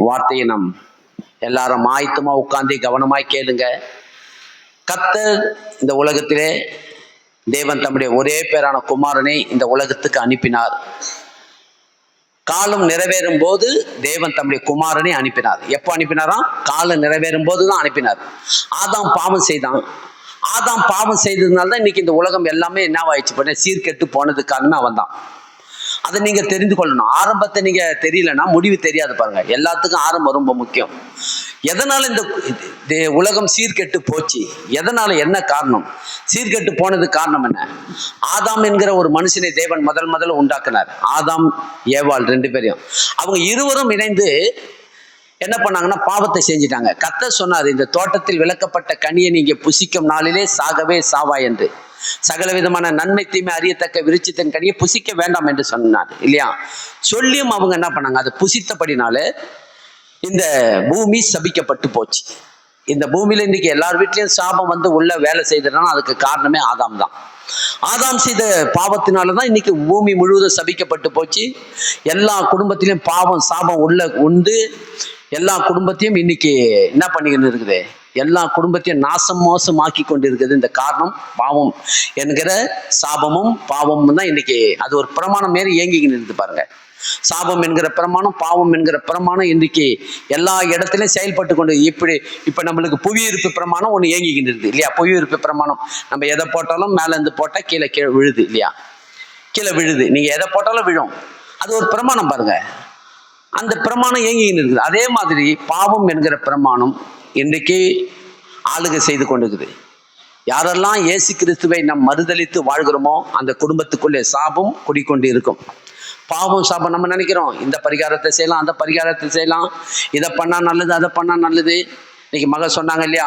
வார்த்தையை நாம் எல்லாரும் ஆயத்தமா உட்கார்ந்து கவனமாய் கேளுங்க. கர்த்தர் இந்த உலகத்திலே தேவன் தம்முடைய ஒரே பேரான குமாரனை இந்த உலகத்துக்கு அனுப்பினார். காலம் நிறைவேறும் போது தேவன் தம்முடைய குமாரனை அனுப்பினார். எப்போ அனுப்பினாராம்? காலம் நிறைவேறும் போதுதான் அனுப்பினார். ஆதாம் பாவம் செய்தான். ஆதாம் பாவம் செய்ததுனால தான் இன்னைக்கு இந்த உலகம் எல்லாமே என்னவாயிடுச்சு பண்ண சீர்கெட்டு போனதுக்கு காரணமே அவன் தான். அதை நீங்க தெரிந்து கொள்ளணும். ஆரம்பத்தை நீங்க தெரியலன்னா முடிவு தெரியாது பாருங்க. எல்லாத்துக்கும் ஆரம்பம் ரொம்ப முக்கியம். எதனால இந்த உலகம் சீர்கெட்டு போச்சு? எதனால? என்ன காரணம்? சீர்கெட்டு போனதுக்கு காரணம் என்ன? ஆதாம் என்கிற ஒரு மனுஷனை தேவன் முதல்ல உண்டாக்குனார். ஆதாம் ஏவாள் ரெண்டு பேரையும். அவங்க இருவரும் இணைந்து என்ன பண்ணாங்கன்னா பாவத்தை செஞ்சிட்டாங்க. கர்த்தர் சொன்னார், இந்த தோட்டத்தில் விளக்கப்பட்ட கனியை நீங்க புசிக்கும் நாளிலே சாகவே சாவா என்று. சகல விதமான நன்மை தீமை அறியத்தக்க விருட்சத்தின் கனியை புசிக்க வேண்டாம் என்று சொன்னார் இல்லையா? சொல்லியும் அவங்க என்ன பண்ணாங்க? அதை புசித்தபடினால இந்த பூமி சபிக்கப்பட்டு போச்சு. இந்த பூமியில இன்னைக்கு எல்லார் வீட்லயும் சாபம் வந்து உள்ள வேலை செய்ததுனா அதுக்கு காரணமே ஆதாம் தான். ஆதாம் செய்த பாவத்தினாலதான் இன்னைக்கு பூமி முழுவதும் சபிக்கப்பட்டு போச்சு. எல்லா குடும்பத்திலையும் பாவம் சாபம் உள்ள உண்டு. எல்லா குடும்பத்தையும் இன்னைக்கு என்ன பண்ணிக்கிட்டு இருக்குது? எல்லா குடும்பத்தையும் நாசம் மோசமாக்கி கொண்டு இருக்குது. இந்த காரணம் பாவம் என்கிற சாபமும் பாவமும் தான் இன்னைக்கு அது ஒரு பிரமாணம் மாரி இயங்கிக்கிட்டு இருக்குது பாருங்க. சாபம் என்கிற பிரமாணம், பாவம் என்கிற பிரமாணம் இன்னைக்கு எல்லா இடத்துலையும் செயல்பட்டு கொண்டு இப்ப நம்மளுக்கு புவியீர்ப்பு பிரமாணம் ஒன்று இயங்கிக்கிட்டு இருக்குது இல்லையா? புவியீர்ப்பு பிரமாணம் நம்ம எதை போட்டாலும் மேல இருந்து போட்டா கீழே விழுது இல்லையா? கீழே விழுது. நீங்க எதை போட்டாலும் விழும். அது ஒரு பிரமாணம் பாருங்க. அந்த பிரமாணம் இயங்கிக்கிட்டு இருக்குது. அதே மாதிரி பாவம் என்கிற பிரமாணம் இன்றைக்கு ஆளுகை செய்து கொண்டிருக்குது. யாரெல்லாம் இயேசு கிறிஸ்துவை நாம் மறுதலித்து வாழ்கிறோமோ அந்த குடும்பத்துக்குள்ளே சாபம் குடிக்கொண்டு இருக்கும். பாவம் சாபம். நம்ம நினைக்கிறோம் இந்த பரிகாரத்தை செய்யலாம், அந்த பரிகாரத்தை செய்யலாம், இதை பண்ணா நல்லது, அதை பண்ணா நல்லது. இன்னைக்கு மகள் சொன்னாங்க இல்லையா,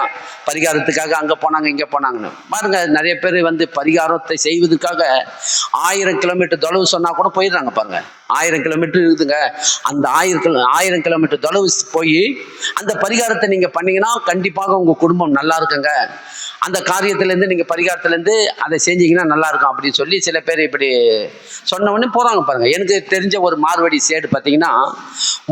பரிகாரத்துக்காக அங்கே போனாங்க இங்கே போனாங்கன்னு. பாருங்க, நிறைய பேர் வந்து பரிகாரத்தை செய்வதற்காக 1000 கிலோமீட்டர் தொலைவு சொன்னா கூட போயிடுறாங்க பாருங்க. 1000 கிலோமீட்டர் இருக்குதுங்க. அந்த 1000 கிலோமீட்டர் தொலைவு போய் அந்த பரிகாரத்தை நீங்க பண்ணீங்கன்னா கண்டிப்பாக உங்க குடும்பம் நல்லா இருக்குங்க. அந்த காரியத்திலேருந்து நீங்கள் பரிகாரத்துலேருந்து அதை செஞ்சீங்கன்னா நல்லா இருக்கும் அப்படின்னு சொல்லி சில பேர் இப்படி சொன்ன உடனே போகிறாங்க பாருங்க. எனக்கு தெரிஞ்ச ஒரு மார்வடி சேடு பார்த்தீங்கன்னா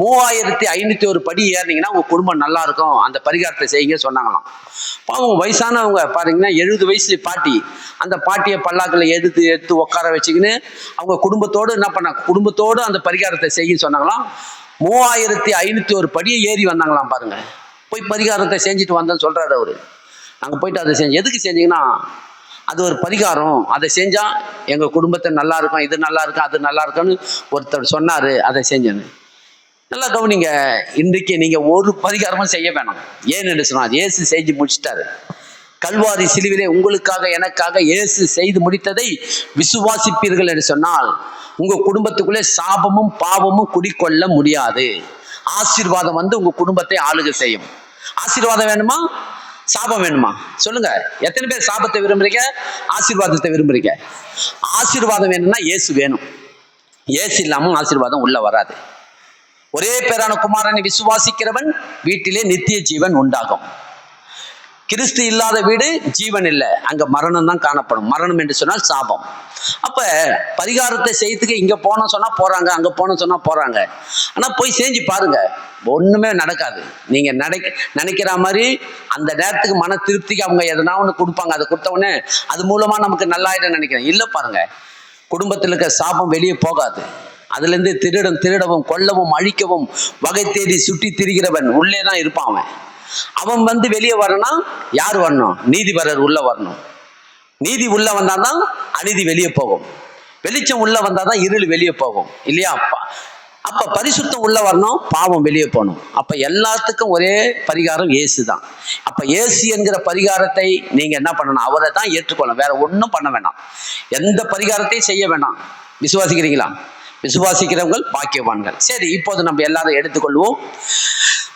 3501 படி ஏறினீங்கன்னா உங்கள் குடும்பம் நல்லா இருக்கும், அந்த பரிகாரத்தை செய்யுங்க சொன்னாங்களாம். பாவம் வயசானவங்க பாத்தீங்கன்னா 70 வயசு பாட்டி. அந்த பாட்டியை பல்லாக்கில் எடுத்து உட்கார வச்சுக்கின்னு அவங்க குடும்பத்தோடு என்ன பண்ணாங்க? குடும்பத்தோடு அந்த பரிகாரத்தை செய்ய சொன்னாங்களாம். 3501 படியை ஏறி வந்தாங்களாம் பாருங்க. போய் பரிகாரத்தை செஞ்சுட்டு வந்தேன்னு சொல்றாரு அவரு. நாங்கள் போயிட்டு அதை எதுக்கு செஞ்சீங்கன்னா அது ஒரு பரிகாரம், அதை செஞ்சால் எங்கள் குடும்பத்தை நல்லா இருக்கும், இது நல்லா இருக்கும், அது நல்லா இருக்குன்னு ஒருத்தர் சொன்னார், அதை செஞ்சேன்னு. நல்லா கவனிங்க. இன்றைக்கு நீங்கள் ஒரு பரிகாரமும் செய்ய வேணாம். ஏன்னு சொன்னால் இயேசு செஞ்சு முடிச்சிட்டாரு. கல்வாரி சிலுவிலே உங்களுக்காக எனக்காக இயேசு செய்து முடித்ததை விசுவாசிப்பீர்கள் என்று சொன்னால் உங்கள் குடும்பத்துக்குள்ளே சாபமும் பாவமும் குடிக்கொள்ள முடியாது. ஆசீர்வாதம் வந்து உங்கள் குடும்பத்தை ஆளுகை செய்யும். ஆசீர்வாதம் வேணுமா, சாபம் வேணுமா? சொல்லுங்க. எத்தனை பேர் சாபத்தை விரும்புறீங்க, ஆசீர்வாதத்தை விரும்புறீங்க? ஆசீர்வாதம் வேணும்னா இயேசு வேணும். இயேசு இல்லாமல் ஆசீர்வாதம் உள்ள வராது. ஒரே பேரான குமாரனை விசுவாசிக்கிறவன் வீட்டிலே நித்திய ஜீவன் உண்டாகும். கிறிஸ்து இல்லாத வீடு ஜீவன் இல்லை, அங்க மரணம் தான் காணப்படும். மரணம் என்று சொன்னால் சாபம். அப்ப பரிகாரத்தை செய்யறதுக்கு இங்க போனோம் சொன்னா போறாங்க, அங்க போனோம் சொன்னா போறாங்க. ஆனா போய் செஞ்சு பாருங்க, ஒண்ணுமே நடக்காது. நீங்க நினைக்கிற மாதிரி அந்த நேரத்துக்கு மன திருப்திக்கு அவங்க எதனா ஒண்ணு கொடுப்பாங்க. அதை கொடுத்த உடனே அது மூலமா நமக்கு நல்லாயிடும் நினைக்கிறேன். இல்ல பாருங்க, குடும்பத்தில் இருக்க சாபம் வெளியே போகாது. அதுல இருந்து திருடவும் கொல்லவும் அழிக்கவும் வகை தேடி சுற்றி திரிகிறவன் உள்ளே தான் இருப்பான். அவன் வந்து வெளியே வரணும். யார் வரணும்? நீதிபரர் உள்ள வரணும். நீதி உள்ள வந்தாதான் அநீதி வெளியே போகும். வெளிச்சம் உள்ள வந்தாதான் இருள் வெளியே போகும் இல்லையா? அப்ப பரிசுத்தம் உள்ள வரணும், பாவம் வெளியே போகணும். அப்ப எல்லாத்துக்கும் ஒரே பரிகாரம் இயேசு தான். அப்ப இயேசு என்கிற பரிகாரத்தை நீங்க என்ன பண்ணணும்? அவரை தான் ஏற்றுக்கொள்ளணும். வேற ஒன்றும் பண்ண வேண்டாம். எந்த பரிகாரத்தையும் செய்ய வேண்டாம். விசுவாசிக்கிறீங்களா? விசுவாசிக்கிறவங்க பாக்கியவான்கள். சரி, இப்போது நம்ம எல்லாரும் எடுத்துக்கொள்வோம்.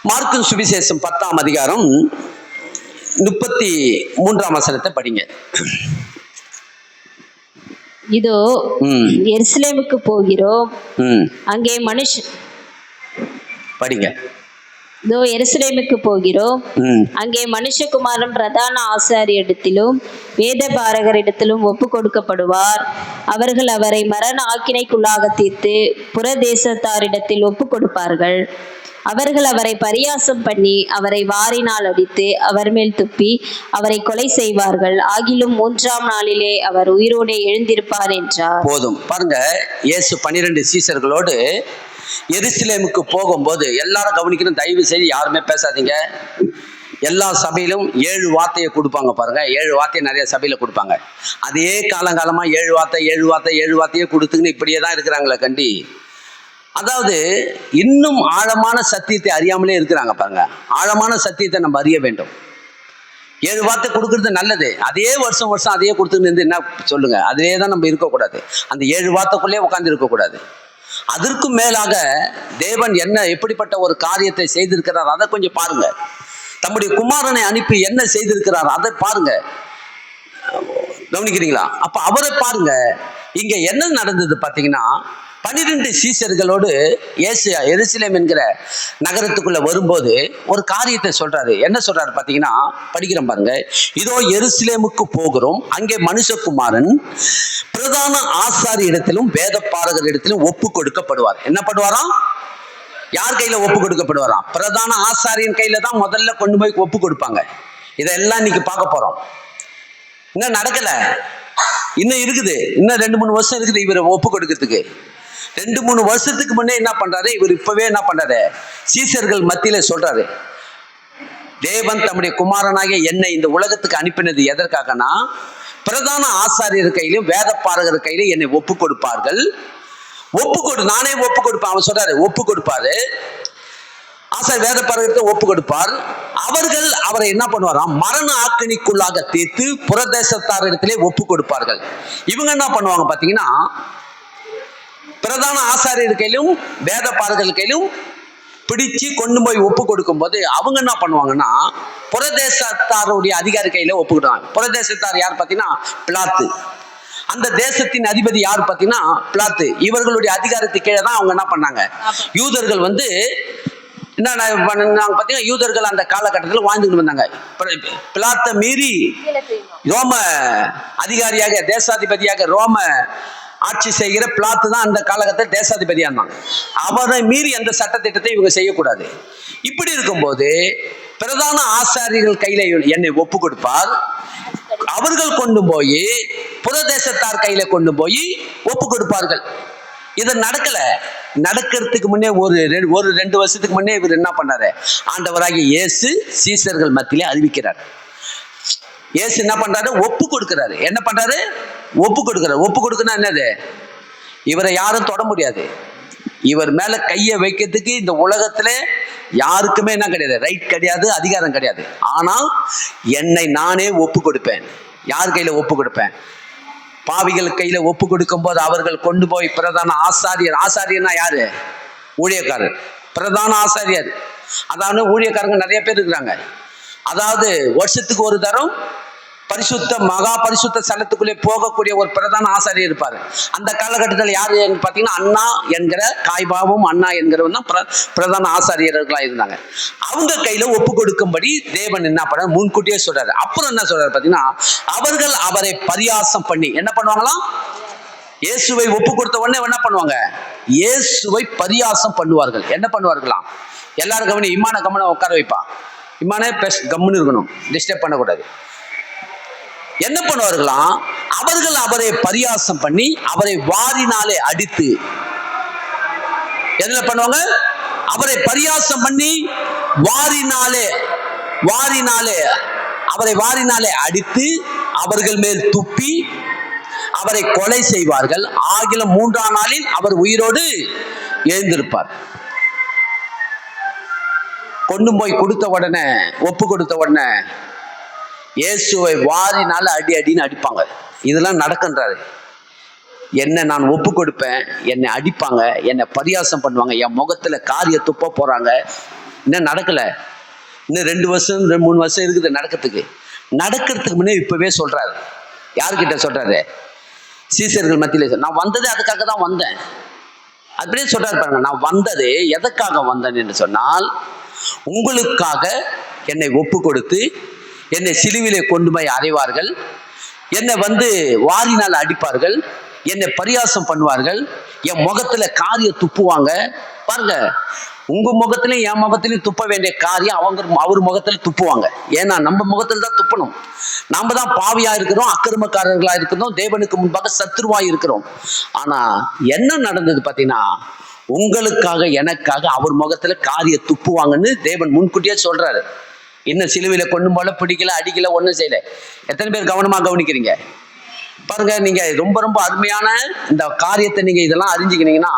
மார்க்கு சுவிசேஷம் 10ஆம் அதிகாரம் 33ஆம் வசனத்தை படிங்க. இதோ எருசலேமுக்கு போகிறோம், அங்கே படிங்க. இதோ எருசலேமுக்கு போகிறோம், அங்கே மனுஷகுமாரன் பிரதான ஆசாரியரிடத்திலும் வேத பாரகரிடத்திலும் ஒப்பு கொடுக்கப்படுவார். அவர்கள் அவரை மரண ஆக்கினைக்குள்ளாக தீர்த்து புறதேசத்தாரிடத்தில் ஒப்பு கொடுப்பார்கள். அவர்கள் அவரை பரியாசம் பண்ணி அவரை வாரினால் அடித்து அவர் மேல் துப்பி அவரை கொலை செய்வார்கள். ஆகிலும் 3ஆம் நாளிலே அவர் உயிரோடு எழுந்திருப்பார் என்றார். போதும் பாருங்க, இயேசு 12 சீசர்களோடு எருசலேமுக்கு போகும்போது எல்லாரும் கவனிக்கணும், தயவு செய்து யாருமே பேசாதீங்க. எல்லா சபையிலும் 7 வார்த்தையை கொடுப்பாங்க பாருங்க. 7 வார்த்தையை நிறைய சபையில கொடுப்பாங்க. அதே காலங்காலமா 7 வார்த்தையே கொடுத்துங்கன்னு இப்படியே தான் இருக்கிறாங்களே கண்டி. அதாவது இன்னும் ஆழமான சத்தியத்தை அறியாமலே இருக்கிறாங்க பாருங்க. ஆழமான சத்தியத்தை நம்ம அறிய வேண்டும். 7 வார்த்தை கொடுக்கறது நல்லது. அதே வருஷம் அதையே கொடுத்துன்னு என்ன சொல்லுங்க, அதே தான் நம்ம இருக்கக்கூடாது. அந்த 7 வார்த்தைக்குள்ளே உட்கார்ந்து இருக்கக்கூடாது. அதற்கும் மேலாக தேவன் எப்படிப்பட்ட ஒரு காரியத்தை செய்திருக்கிறார் அதை கொஞ்சம் பாருங்க. தம்முடைய குமாரனை அனுப்பி என்ன செய்திருக்கிறார் அதை பாருங்க. கவனிக்கிறீங்களா? அப்ப அவரை பாருங்க. இங்க என்ன நடந்தது பாத்தீங்கன்னா, 12 சீசர்களோடு இயேசு எருசலேம் என்கிற நகரத்துக்குள்ள வரும்போது ஒரு காரியத்தை சொல்றாரு. என்ன சொல்றாரு பாத்தீங்கன்னா, படிக்கிறோம் பாருங்க. இதோ எருசலேமுக்கு போகிறோம், அங்கே மனுஷகுமாரன் பிரதான ஆசாரியரிடத்திலும் வேத பாரகரிடத்திலும் ஒப்பு கொடுக்கப்படுவார். என்ன பண்ணுவாராம்? யார் கையில ஒப்பு கொடுக்கப்படுவாராம்? பிரதான ஆசாரியன் கையில தான் முதல்ல கொண்டு போய் ஒப்பு கொடுப்பாங்க. இதெல்லாம் இன்னைக்கு பார்க்க போறோம். இன்னும் நடக்கல, இன்னும் இருக்குது. இன்னும் 2-3 வருஷம் இருக்குது இவரை ஒப்பு கொடுக்கறதுக்கு. 2-3 வருஷத்துக்கு முன்னே என்ன பண்றாரு இவர்? இப்பவே என்ன பண்றாரு? சீசர்கள் மத்தியில சொல்றாரு, தேவன் தம்முடைய குமாரனாகிய என்னை இந்த உலகத்துக்கு அனுப்பினது எதற்காகனா, பிரதான ஆசாரியர் கையிலும் வேத பாரகர் கையிலும் என்னை ஒப்பு கொடுப்பார்கள். நானே ஒப்பு கொடுப்பேன். அவன் சொல்றாரு ஒப்பு கொடுப்பாரு. ஆசாரியர் வேத பாரகத்தை ஒப்பு கொடுப்பார். அவர்கள் அவரை என்ன பண்ணுவாராம்? மரண ஆக்கினிக்குள்ளாக தீர்த்து புறதேசத்தாரிடத்திலே ஒப்பு கொடுப்பார்கள். இவங்க என்ன பண்ணுவாங்க பாத்தீங்கன்னா, பிரதான ஆசாரியர் கையிலும் வேத பாரகர் கையிலும் பிடிச்சு கொண்டு போய் ஒப்பு கொடுக்கும் போது அவங்க என்ன பண்ணுவாங்கன்னா, புறதேசத்தாருடைய அதிகாரி கையில ஒப்புக்கிட்டாங்க. புறதேசத்தார் யார் பாத்தீங்கன்னா பிலாத்து. அந்த தேசத்தின் அதிபதி யார் பாத்தீங்கன்னா பிலாத்து. இவர்களுடைய அதிகாரத்துக்கு கீழே தான் அவங்க என்ன பண்ணாங்க, யூதர்கள் என்ன பாத்தீங்கன்னா, யூதர்கள் அந்த காலகட்டத்தில் வாழ்ந்துட்டு வந்தாங்க. பிலாத்தை மீறி ரோம அதிகாரியாக, தேசாதிபதியாக ரோம ஆட்சி செய்கிற பிலாத்து தான் அந்த காலகட்டத்தில் தேசாதிபதியா இருந்தாங்க. அவரை மீறி அந்த சட்டத்திட்டத்தை இவங்க செய்யக்கூடாது. இப்படி இருக்கும்போது பிரதான ஆசாரியர்கள் கையில என்னை ஒப்பு கொடுப்பார். அவர்கள் கொண்டு போய் புறதேசத்தார் கையில கொண்டு போய் ஒப்பு கொடுப்பார்கள். இது நடக்கல. நடக்கிறதுக்கு முன்னே ஒரு 2 வருஷத்துக்கு முன்னே இவர் என்ன பண்ணாரு? ஆண்டவராகிய இயேசு சீசர்கள் மத்தியிலே அறிவிக்கிறார். இயேசு என்ன பண்றாரு? ஒப்பு கொடுக்கிறாரு. என்ன பண்றாரு? ஒப்பு கொடுக்கிறார். ஒப்பு கொடுக்கணும் என்னது? இவரை யாரும் தொட முடியாது. இவர் மேல கையை வைக்கிறதுக்கு இந்த உலகத்துல யாருக்குமே என்ன கிடையாது, ரைட் கிடையாது, அதிகாரம் கிடையாது. ஆனால் என்னை நானே ஒப்பு கொடுப்பேன். யார் கையில ஒப்பு கொடுப்பேன்? பாவிகள் கையில ஒப்பு கொடுக்கும் போது அவர்கள் கொண்டு போய் பிரதான ஆசாரியர்னா யாரு? ஊழியக்காரர். பிரதான ஆசாரியர் அதாவது ஊழியக்காரங்க நிறைய பேர் இருக்கிறாங்க. அதாவது வருஷத்துக்கு ஒரு தரம் மகா பரிசுத்த ஸ்தலத்துக்குள்ளே போகக்கூடிய ஒரு பிரதான ஆசாரியர் இருப்பாரு. அந்த காலகட்டத்தில் யாரு பார்த்தீங்கன்னா, அண்ணா என்கிற காய்பாவும் அண்ணா என்கிறவன் தான் பிரதான ஆசாரியர்களா இருந்தாங்க. அவங்க கையில ஒப்பு கொடுக்கும்படி தேவன் என்ன பண்ண முன்கூட்டியே சொல்றாரு. அப்புறம் என்ன சொல்றாரு பார்த்தீங்கன்னா, அவர்கள் அவரை பரியாசம் பண்ணி என்ன பண்ணுவாங்களாம்? இயேசுவை ஒப்பு கொடுத்த உடனே என்ன பண்ணுவாங்க? இயேசுவை பரியாசம் பண்ணுவார்கள். என்ன பண்ணுவார்களாம்? எல்லாரும் கவனி. இம்மான கம்மனை உட்கார வைப்பா. இம்மானே கம்முன்னு இருக்கணும், டிஸ்டர்ப் பண்ணக்கூடாது. என்ன பண்ணுவார்களாம்? அவர்கள் அவரை பரியாசம் பண்ணி அவரை வாரினாலே அடித்து, என்ன பண்ணுவாங்க? அவரை பரியாசம் பண்ணி அவரை வாரினாலே அடித்து அவர்கள் மேல் துப்பி அவரை கொலை செய்வார்கள். ஆகிலும் 3ஆம் நாளில் அவர் உயிரோடு எழுந்திருப்பார். கொண்டு போய் ஒப்பு கொடுத்த உடனே இயேசுவை வாரினால அடின்னு அடிப்பாங்க. இதெல்லாம் நடக்கின்றாரு. என்ன நான் ஒப்பு கொடுப்பேன், என்னை அடிப்பாங்க, என்னை பரியாசம் பண்ணுவாங்க, என் முகத்துல காரிய துப்ப போறாங்க. இன்னும் நடக்கல. இன்னும் 2 வருஷம் 3 வருஷம் இருக்குது நடக்கிறதுக்கு முன்னே இப்பவே சொல்றாரு. யாருக்கிட்ட சொல்றாரு? சீசர்கள் மத்தியில. நான் வந்ததே அதுக்காக தான் வந்தேன் அப்படியே சொல்றாரு பாருங்க. நான் வந்தது எதற்காக வந்தேன் என்று சொன்னால், உங்களுக்காக என்னை ஒப்பு கொடுத்து என்னை சிலுவிலே கொண்டு போய் அறைவார்கள், என்னை வாரினால் அடிப்பார்கள், என்னை பரியாசம் பண்ணுவார்கள், என் முகத்துல காரிய துப்புவாங்க. பாருங்க, உங்க முகத்திலையும் என் முகத்திலையும் துப்ப வேண்டிய காரியம் அவர் முகத்துல துப்புவாங்க. ஏன்னா நம்ம முகத்துல தான் துப்பணும். நாம தான் பாவியா இருக்கிறோம், அக்கிரமக்காரர்களா இருக்கிறோம், தேவனுக்கு முன்பாக சத்துருவா இருக்கிறோம். ஆனா என்ன நடந்தது பாத்தீங்கன்னா, உங்களுக்காக எனக்காக அவர் முகத்துல காரிய துப்புவாங்கன்னு தேவன் முன்கூட்டியே சொல்றாரு. இன்னும் சிலுவையில கொண்டு போல பிடிக்கல, அடிக்கல, ஒன்றும் செய்யல. எத்தனை பேர் கவனமா கவனிக்கிறீங்க பாருங்க. நீங்க ரொம்ப ரொம்ப அருமையான இந்த காரியத்தை நீங்க இதெல்லாம் அறிஞ்சுக்கினீங்கன்னா,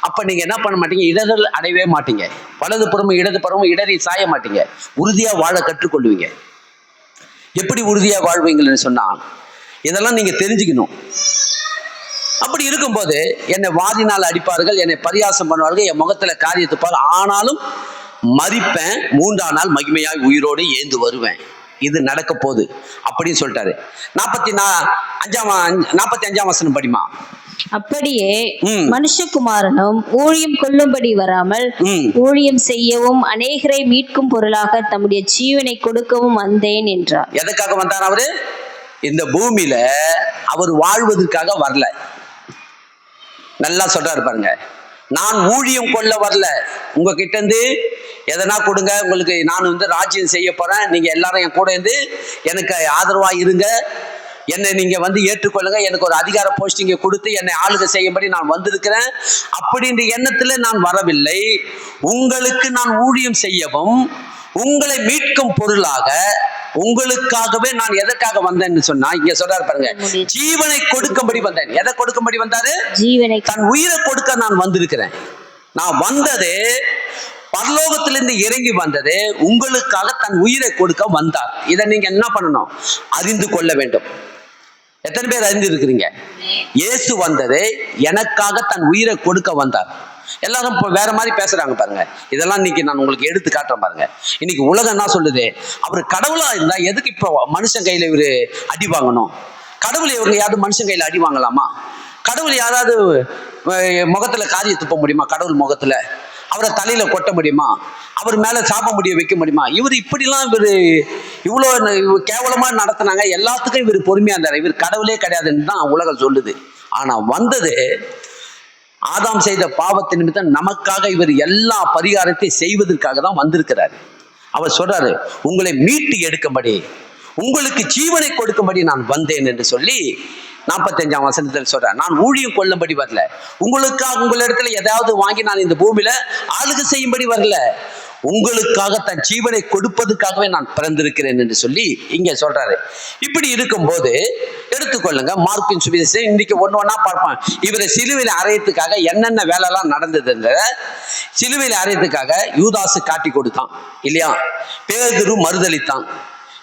அப்ப நீங்க என்ன பண்ண மாட்டீங்க, இடர்கள் அடையவே மாட்டீங்க. வலது புறமும் இடது புறமும் இடறி சாய மாட்டீங்க. உறுதியா வாழ கற்றுக்கொள்வீங்க. எப்படி உறுதியா வாழ்வீங்கன்னு சொன்னா, இதெல்லாம் நீங்க தெரிஞ்சுக்கணும். அப்படி இருக்கும்போது என்னை வாதினால் அடிப்பார்கள், என்னை பரியாசம் பண்ணுவார்கள், என் முகத்துல காரியத்தை பாரு, ஆனாலும் மரிப்பேன், 3ஆம் நாள் மகிமையாய் உயிரோடு ஏந்து வருவேன். இது நடக்க போகுது அப்படின்னு சொல்லிட்டாரு. 45ஆம் வசனம் படிமா. அப்படியே மனுஷகுமாரனும் ஊழியம் கொள்ளும்படி வராமல் ஊழியம் செய்யவும் அநேகரை மீட்கும் பொருளாக தம்முடைய ஜீவனை கொடுக்கவும் வந்தேன் என்றார். எதற்காக வந்தார் அவரு? இந்த பூமியில அவர் வாழ்வதற்காக வரல. நல்லா சொல்றாரு பாருங்க. நான் ஊழியம் கொள்ள வரல, உங்ககிட்ட இருந்து எதனா கொடுங்க, உங்களுக்கு நான் ராஜ்யம் செய்ய போறேன், நீங்க எல்லாரும் என் கூட இருந்து எனக்கு ஆதரவா இருங்க, என்னை நீங்க ஏற்றுக்கொள்ளுங்க, எனக்கு ஒரு அதிகார போஸ்டிங்கை கொடுத்து என்னை ஆளுகை செய்யும்படி நான் வந்திருக்கிறேன் அப்படின்ற எண்ணத்துல நான் வரவில்லை. உங்களுக்கு நான் ஊழியம் செய்யவும் உங்களை மீட்கும் பொருளாக, உங்களுக்காகவே நான் எதற்காக வந்தேன்னு சொன்னா, இங்க சொல்றாரு பாருங்க, ஜீவனை கொடுக்கும்படி வந்தேன். எதை கொடுக்கும்படி வந்தாரு? ஜீவனை, தன் உயிரை கொடுக்க நான் வந்திருக்கிறேன். நான் வந்தது பரலோகத்திலிருந்து இறங்கி வந்தது உங்களுக்காக தன் உயிரை கொடுக்க வந்தார். இதை நீங்க என்ன பண்ணணும்? அறிந்து கொள்ள வேண்டும். எத்தனை பேர் அறிந்து இருக்கிறீங்க? இயேசு வந்தது எனக்காக தன் உயிரை கொடுக்க வந்தார். எல்லாரும் வேற மாதிரி பேசுறாங்க பாருங்க. இதெல்லாம் இன்னைக்கு நான் உங்களுக்கு எடுத்து காட்டுறேன் பாருங்க. இன்னைக்கு உலகம் என்ன சொல்லுது? அவர் கடவுளா இருந்தா எதுக்கு இப்போ மனுஷன் கையில இவரு அடி வாங்கணும்? கடவுள் இவங்க யாராவது மனுஷன் கையில அடி வாங்கலாமா? கடவுள் யாராவது முகத்துல காரிய துப்ப முடியுமா? கடவுள் முகத்துல அவரை தலையில கொட்ட முடியுமா? அவர் மேல சாப முடிய வைக்க முடியுமா? இவர் இப்படிலாம் இவ்வளவு கேவலமா நடத்தினாங்க. எல்லாத்துக்கும் இவர் பொறுமையா இருந்தார். இவர் கடவுளே கிடையாதுன்னு தான் உலகம் சொல்லுது. ஆனா வந்தது ஆதாம் செய்த பாவத்தின் நிமித்தம் நமக்காக இவர் எல்லா பரிகாரத்தை செய்வதற்காக தான் வந்திருக்கிறார். அவர் சொல்றாரு, உங்களை மீட்டு எடுக்கும்படி, உங்களுக்கு ஜீவனை கொடுக்கும்படி நான் வந்தேன் என்று சொல்லி 45ஆம் வசனத்தில் சொல்றேன். நான் ஊழியம் கொள்ளும்படி வரல, உங்களுக்காக உங்களிடத்துல ஏதாவது வாங்கி நான் இந்த பூமியில ஆளுகை செய்யும்படி வரல, உங்களுக்காக தன் ஜீவனை கொடுப்பதற்காகவே நான் பிறந்திருக்கிறேன் என்று சொல்லி இங்க சொல்றாரு. இப்படி இருக்கும்போது எடுத்துக்கொள்ளுங்க, மார்க்கின் சுவிசேஷம் இன்னைக்கு ஒண்ணா பார்ப்பான். இவரை சிலுவையில் அறையத்துக்காக என்னென்ன வேலைலாம் நடந்தது. சிலுவையில் அறையத்துக்காக யூதாசு காட்டி கொடுத்தான் இல்லையா? பேதுரு மறுதளித்தான்.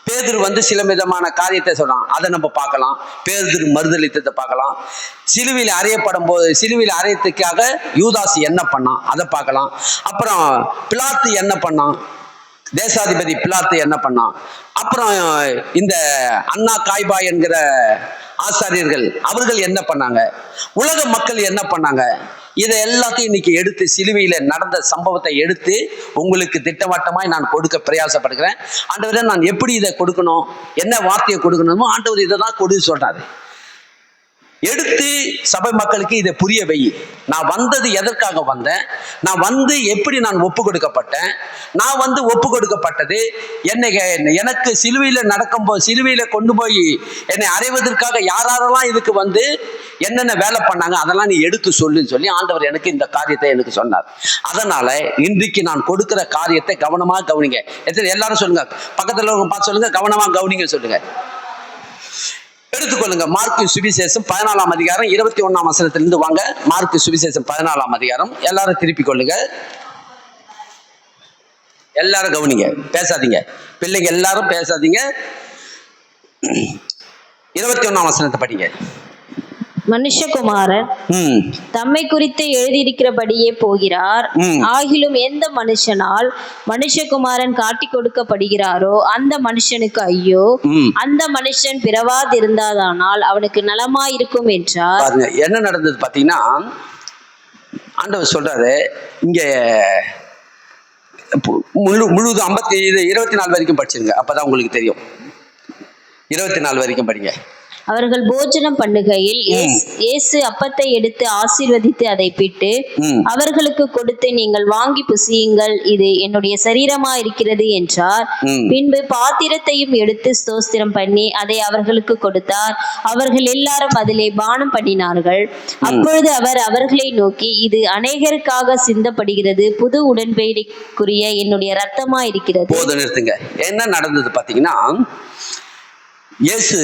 பேதுரு சில விதமான காரியத்தை சொல்றான், அதை நம்ம பார்க்கலாம். பேதுரு மறுதளித்ததை பார்க்கலாம். சிலுவையில் அறையப்படும் போது, சிலுவையில் அறையத்துக்காக யூதாசு என்ன பண்ணான் அதை பார்க்கலாம். அப்புறம் பிலாத்து என்ன பண்ணான், தேசாதிபதி பிலாத்து என்ன பண்ணான், அப்புறம் இந்த அண்ணா காய்பா என்கிற ஆசாரியர்கள் அவர்கள் என்ன பண்ணாங்க, உலக மக்கள் என்ன பண்ணாங்க, இதை எல்லாத்தையும் இன்னைக்கு எடுத்து சிலுவையில நடந்த சம்பவத்தை எடுத்து உங்களுக்கு திட்டவட்டமாய் நான் கொடுக்க பிரயாசப்படுகிறேன். ஆண்டவரே, நான் எப்படி இதை கொடுக்கணும், என்ன வார்த்தையை கொடுக்கணுமோ ஆண்டவர் இதை தான் கொடு சொல்றாரு. எடுத்து சபை மக்களுக்கு இதை புரிய வை. நான் வந்தது எதற்காக வந்தேன், நான் எப்படி நான் ஒப்பு கொடுக்கப்பட்டேன், நான் ஒப்பு கொடுக்கப்பட்டது எனக்கு சிலுவையில நடக்கும்போது, சிலுவையில கொண்டு போய் என்னை அறைவதற்காக யாரெல்லாம் இதுக்கு என்னென்ன வேலை பண்ணாங்க அதெல்லாம் நீ எடுத்து சொல்லுன்னு சொல்லி ஆண்டவர் எனக்கு இந்த காரியத்தை எனக்கு சொன்னார். அதனால இன்றைக்கு நான் கொடுக்கிற காரியத்தை கவனமா கவனிங்க. எல்லாரும் சொல்லுங்க, பக்கத்துல பார்த்து சொல்லுங்க, கவனமா கவனிங்க சொல்லுங்க. எடுத்துக்கொள்ளுங்க, மார்க்கு சுவிசேஷம் 14ஆம் அதிகாரம் 21ஆம் வசனத்திலிருந்து வாங்க. மார்க்கு சுவிசேஷம் 14ஆம் அதிகாரம், எல்லாரும் திருப்பிக் கொள்ளுங்க, எல்லாரும் கவனிங்க, பேசாதீங்க, பிள்ளைங்க எல்லாரும் பேசாதீங்க. 21ஆம் வசனத்தை படிங்க. மனுஷகுமாரன் தம்மை குறித்து எழுதியிருக்கிறபடியே போகிறார். ஆகிலும் எந்த மனுஷனால் மனுஷகுமாரன் காட்டி கொடுக்கப்படுகிறாரோ அந்த மனுஷனுக்கு ஐயோ, அந்த மனுஷன் பிறவாதிருந்தாதானால் அவனுக்கு நலமாயிருக்கும் என்றார். என்ன நடந்தது பாத்தீங்கன்னா, ஆண்டவர் சொல்றாரு இங்க முழுது 24 வரைக்கும் படிச்சிருங்க, அப்பதான் உங்களுக்கு தெரியும். 24 வரைக்கும் படிங்க. அவர்கள் போஜனம் பண்ணுகையில் இயேசு அப்பத்தை எடுத்து ஆசீர்வதித்து அதை பிட்டு அவர்களுக்கு கொடுத்து, நீங்கள் வாங்கி புசியுங்கள், இது என்னுடைய சரீரமா இருக்கிறது என்றார். பின்பு பாத்திரத்தையும் எடுத்து ஸ்தோத்திரம் பண்ணி அதை அவர்களுக்கு கொடுத்தார். அவர்கள் எல்லாரும் அதிலே பானம் பண்ணினார்கள். அப்பொழுது அவர் அவர்களை நோக்கி, இது அநேகருக்காக சிந்தப்படுகிறது புது உடன்படிக்கைக்குரிய என்னுடைய ரத்தமா இருக்கிறது. போது நிறுத்துங்க. என்ன நடந்தது பாத்தீங்கன்னா, இயேசு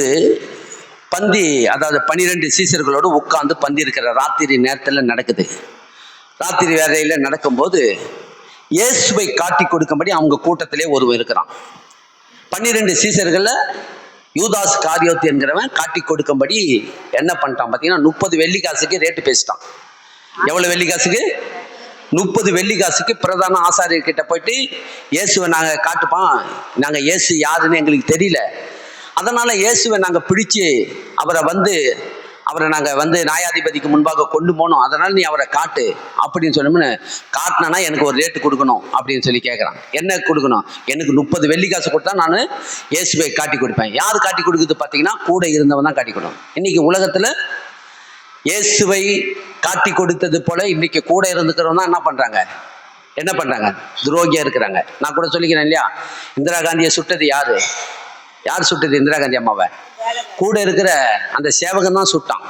பந்தி, அதாவது 12 சீசர்களோடு உட்கார்ந்து பந்தி இருக்கிற ராத்திரி நேரத்துல நடக்குது. ராத்திரி வேலையில நடக்கும்போது இயேசுவை காட்டி கொடுக்கும்படி அவங்க கூட்டத்திலே ஒருவன் இருக்கிறான். 12 சீசர்கள்ல யூதாஸ் காரியோத்து என்கிறவன் காட்டி கொடுக்கும்படி என்ன பண்ணிட்டான் பாத்தீங்கன்னா, 30 வெள்ளிக்காசுக்கு ரேட்டு பேசிட்டான். எவ்வளவு வெள்ளிக்காசுக்கு? 30 வெள்ளிக்காசுக்கு பிரதான ஆசாரியர்கிட்ட போயிட்டு, இயேசுவை நாங்க காட்டுப்பான், நாங்க இயேசு யாருன்னு எங்களுக்கு தெரியல, அதனால இயேசுவை நாங்க பிடிச்சு அவரை நாங்க நியாயாதிபதிக்கு முன்பாக கொண்டு போனோம், அதனால நீ அவரை காட்டு அப்படின்னு சொன்னோம்னு, காட்டினா எனக்கு ஒரு ரேட்டு கொடுக்கணும் அப்படின்னு சொல்லி கேட்குறான். என்ன கொடுக்கணும்? எனக்கு 30 வெள்ளிக்காசு கொடுத்தா நான் இயேசுவை காட்டி கொடுப்பேன். யார் காட்டி கொடுக்குது பார்த்தீங்கன்னா, கூட இருந்தவன் தான் காட்டி கொடுக்கும். இன்னைக்கு உலகத்துல இயேசுவை காட்டி கொடுத்தது போல இன்னைக்கு கூட இருந்துக்கிறவங்க என்ன பண்றாங்க? துரோகியா இருக்கிறாங்க. நான் கூட சொல்லிக்கிறேன் இல்லையா, இந்திரா காந்தியை சுட்டது யார் சுட்டது? இந்திரா காந்தி அம்மாவை கூட இருக்கிற அந்த சேவகன் தான் சுட்டான்.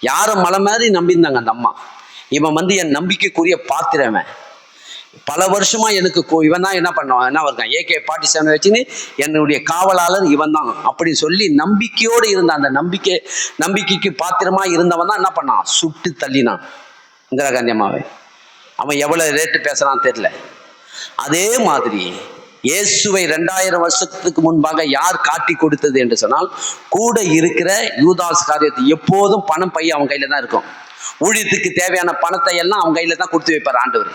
யாரும் மலை மாதிரி நம்பியிருந்தாங்க அந்த அம்மா. இவன் என் நம்பிக்கைக்குரிய பாத்திரவன், பல வருஷமா எனக்கு இவன் தான் என்ன இருக்கான், AK-47 வச்சுன்னு என்னுடைய காவலாளர் இவன் தான் அப்படின்னு சொல்லி நம்பிக்கையோடு இருந்த அந்த நம்பிக்கைக்கு பாத்திரமா இருந்தவன் தான் என்ன பண்ணான், சுட்டு தள்ளினான் இந்திரா காந்தி அம்மாவை. அவன் எவ்வளவு ரேட்டு பேசுறான்னு தெரியல. அதே மாதிரி இயேசுவை 2000 வருஷத்துக்கு முன்பாக யார் காட்டி கொடுத்தது என்று சொன்னால், கூட இருக்கிற யூதாஸ் காரியத்தை. எப்போதும் பணம் பை அவன் கையில தான் இருக்கும். ஊழியத்துக்கு தேவையான பணத்தை எல்லாம் அவன் கையில தான் கொடுத்து வைப்பார் ஆண்டவர்.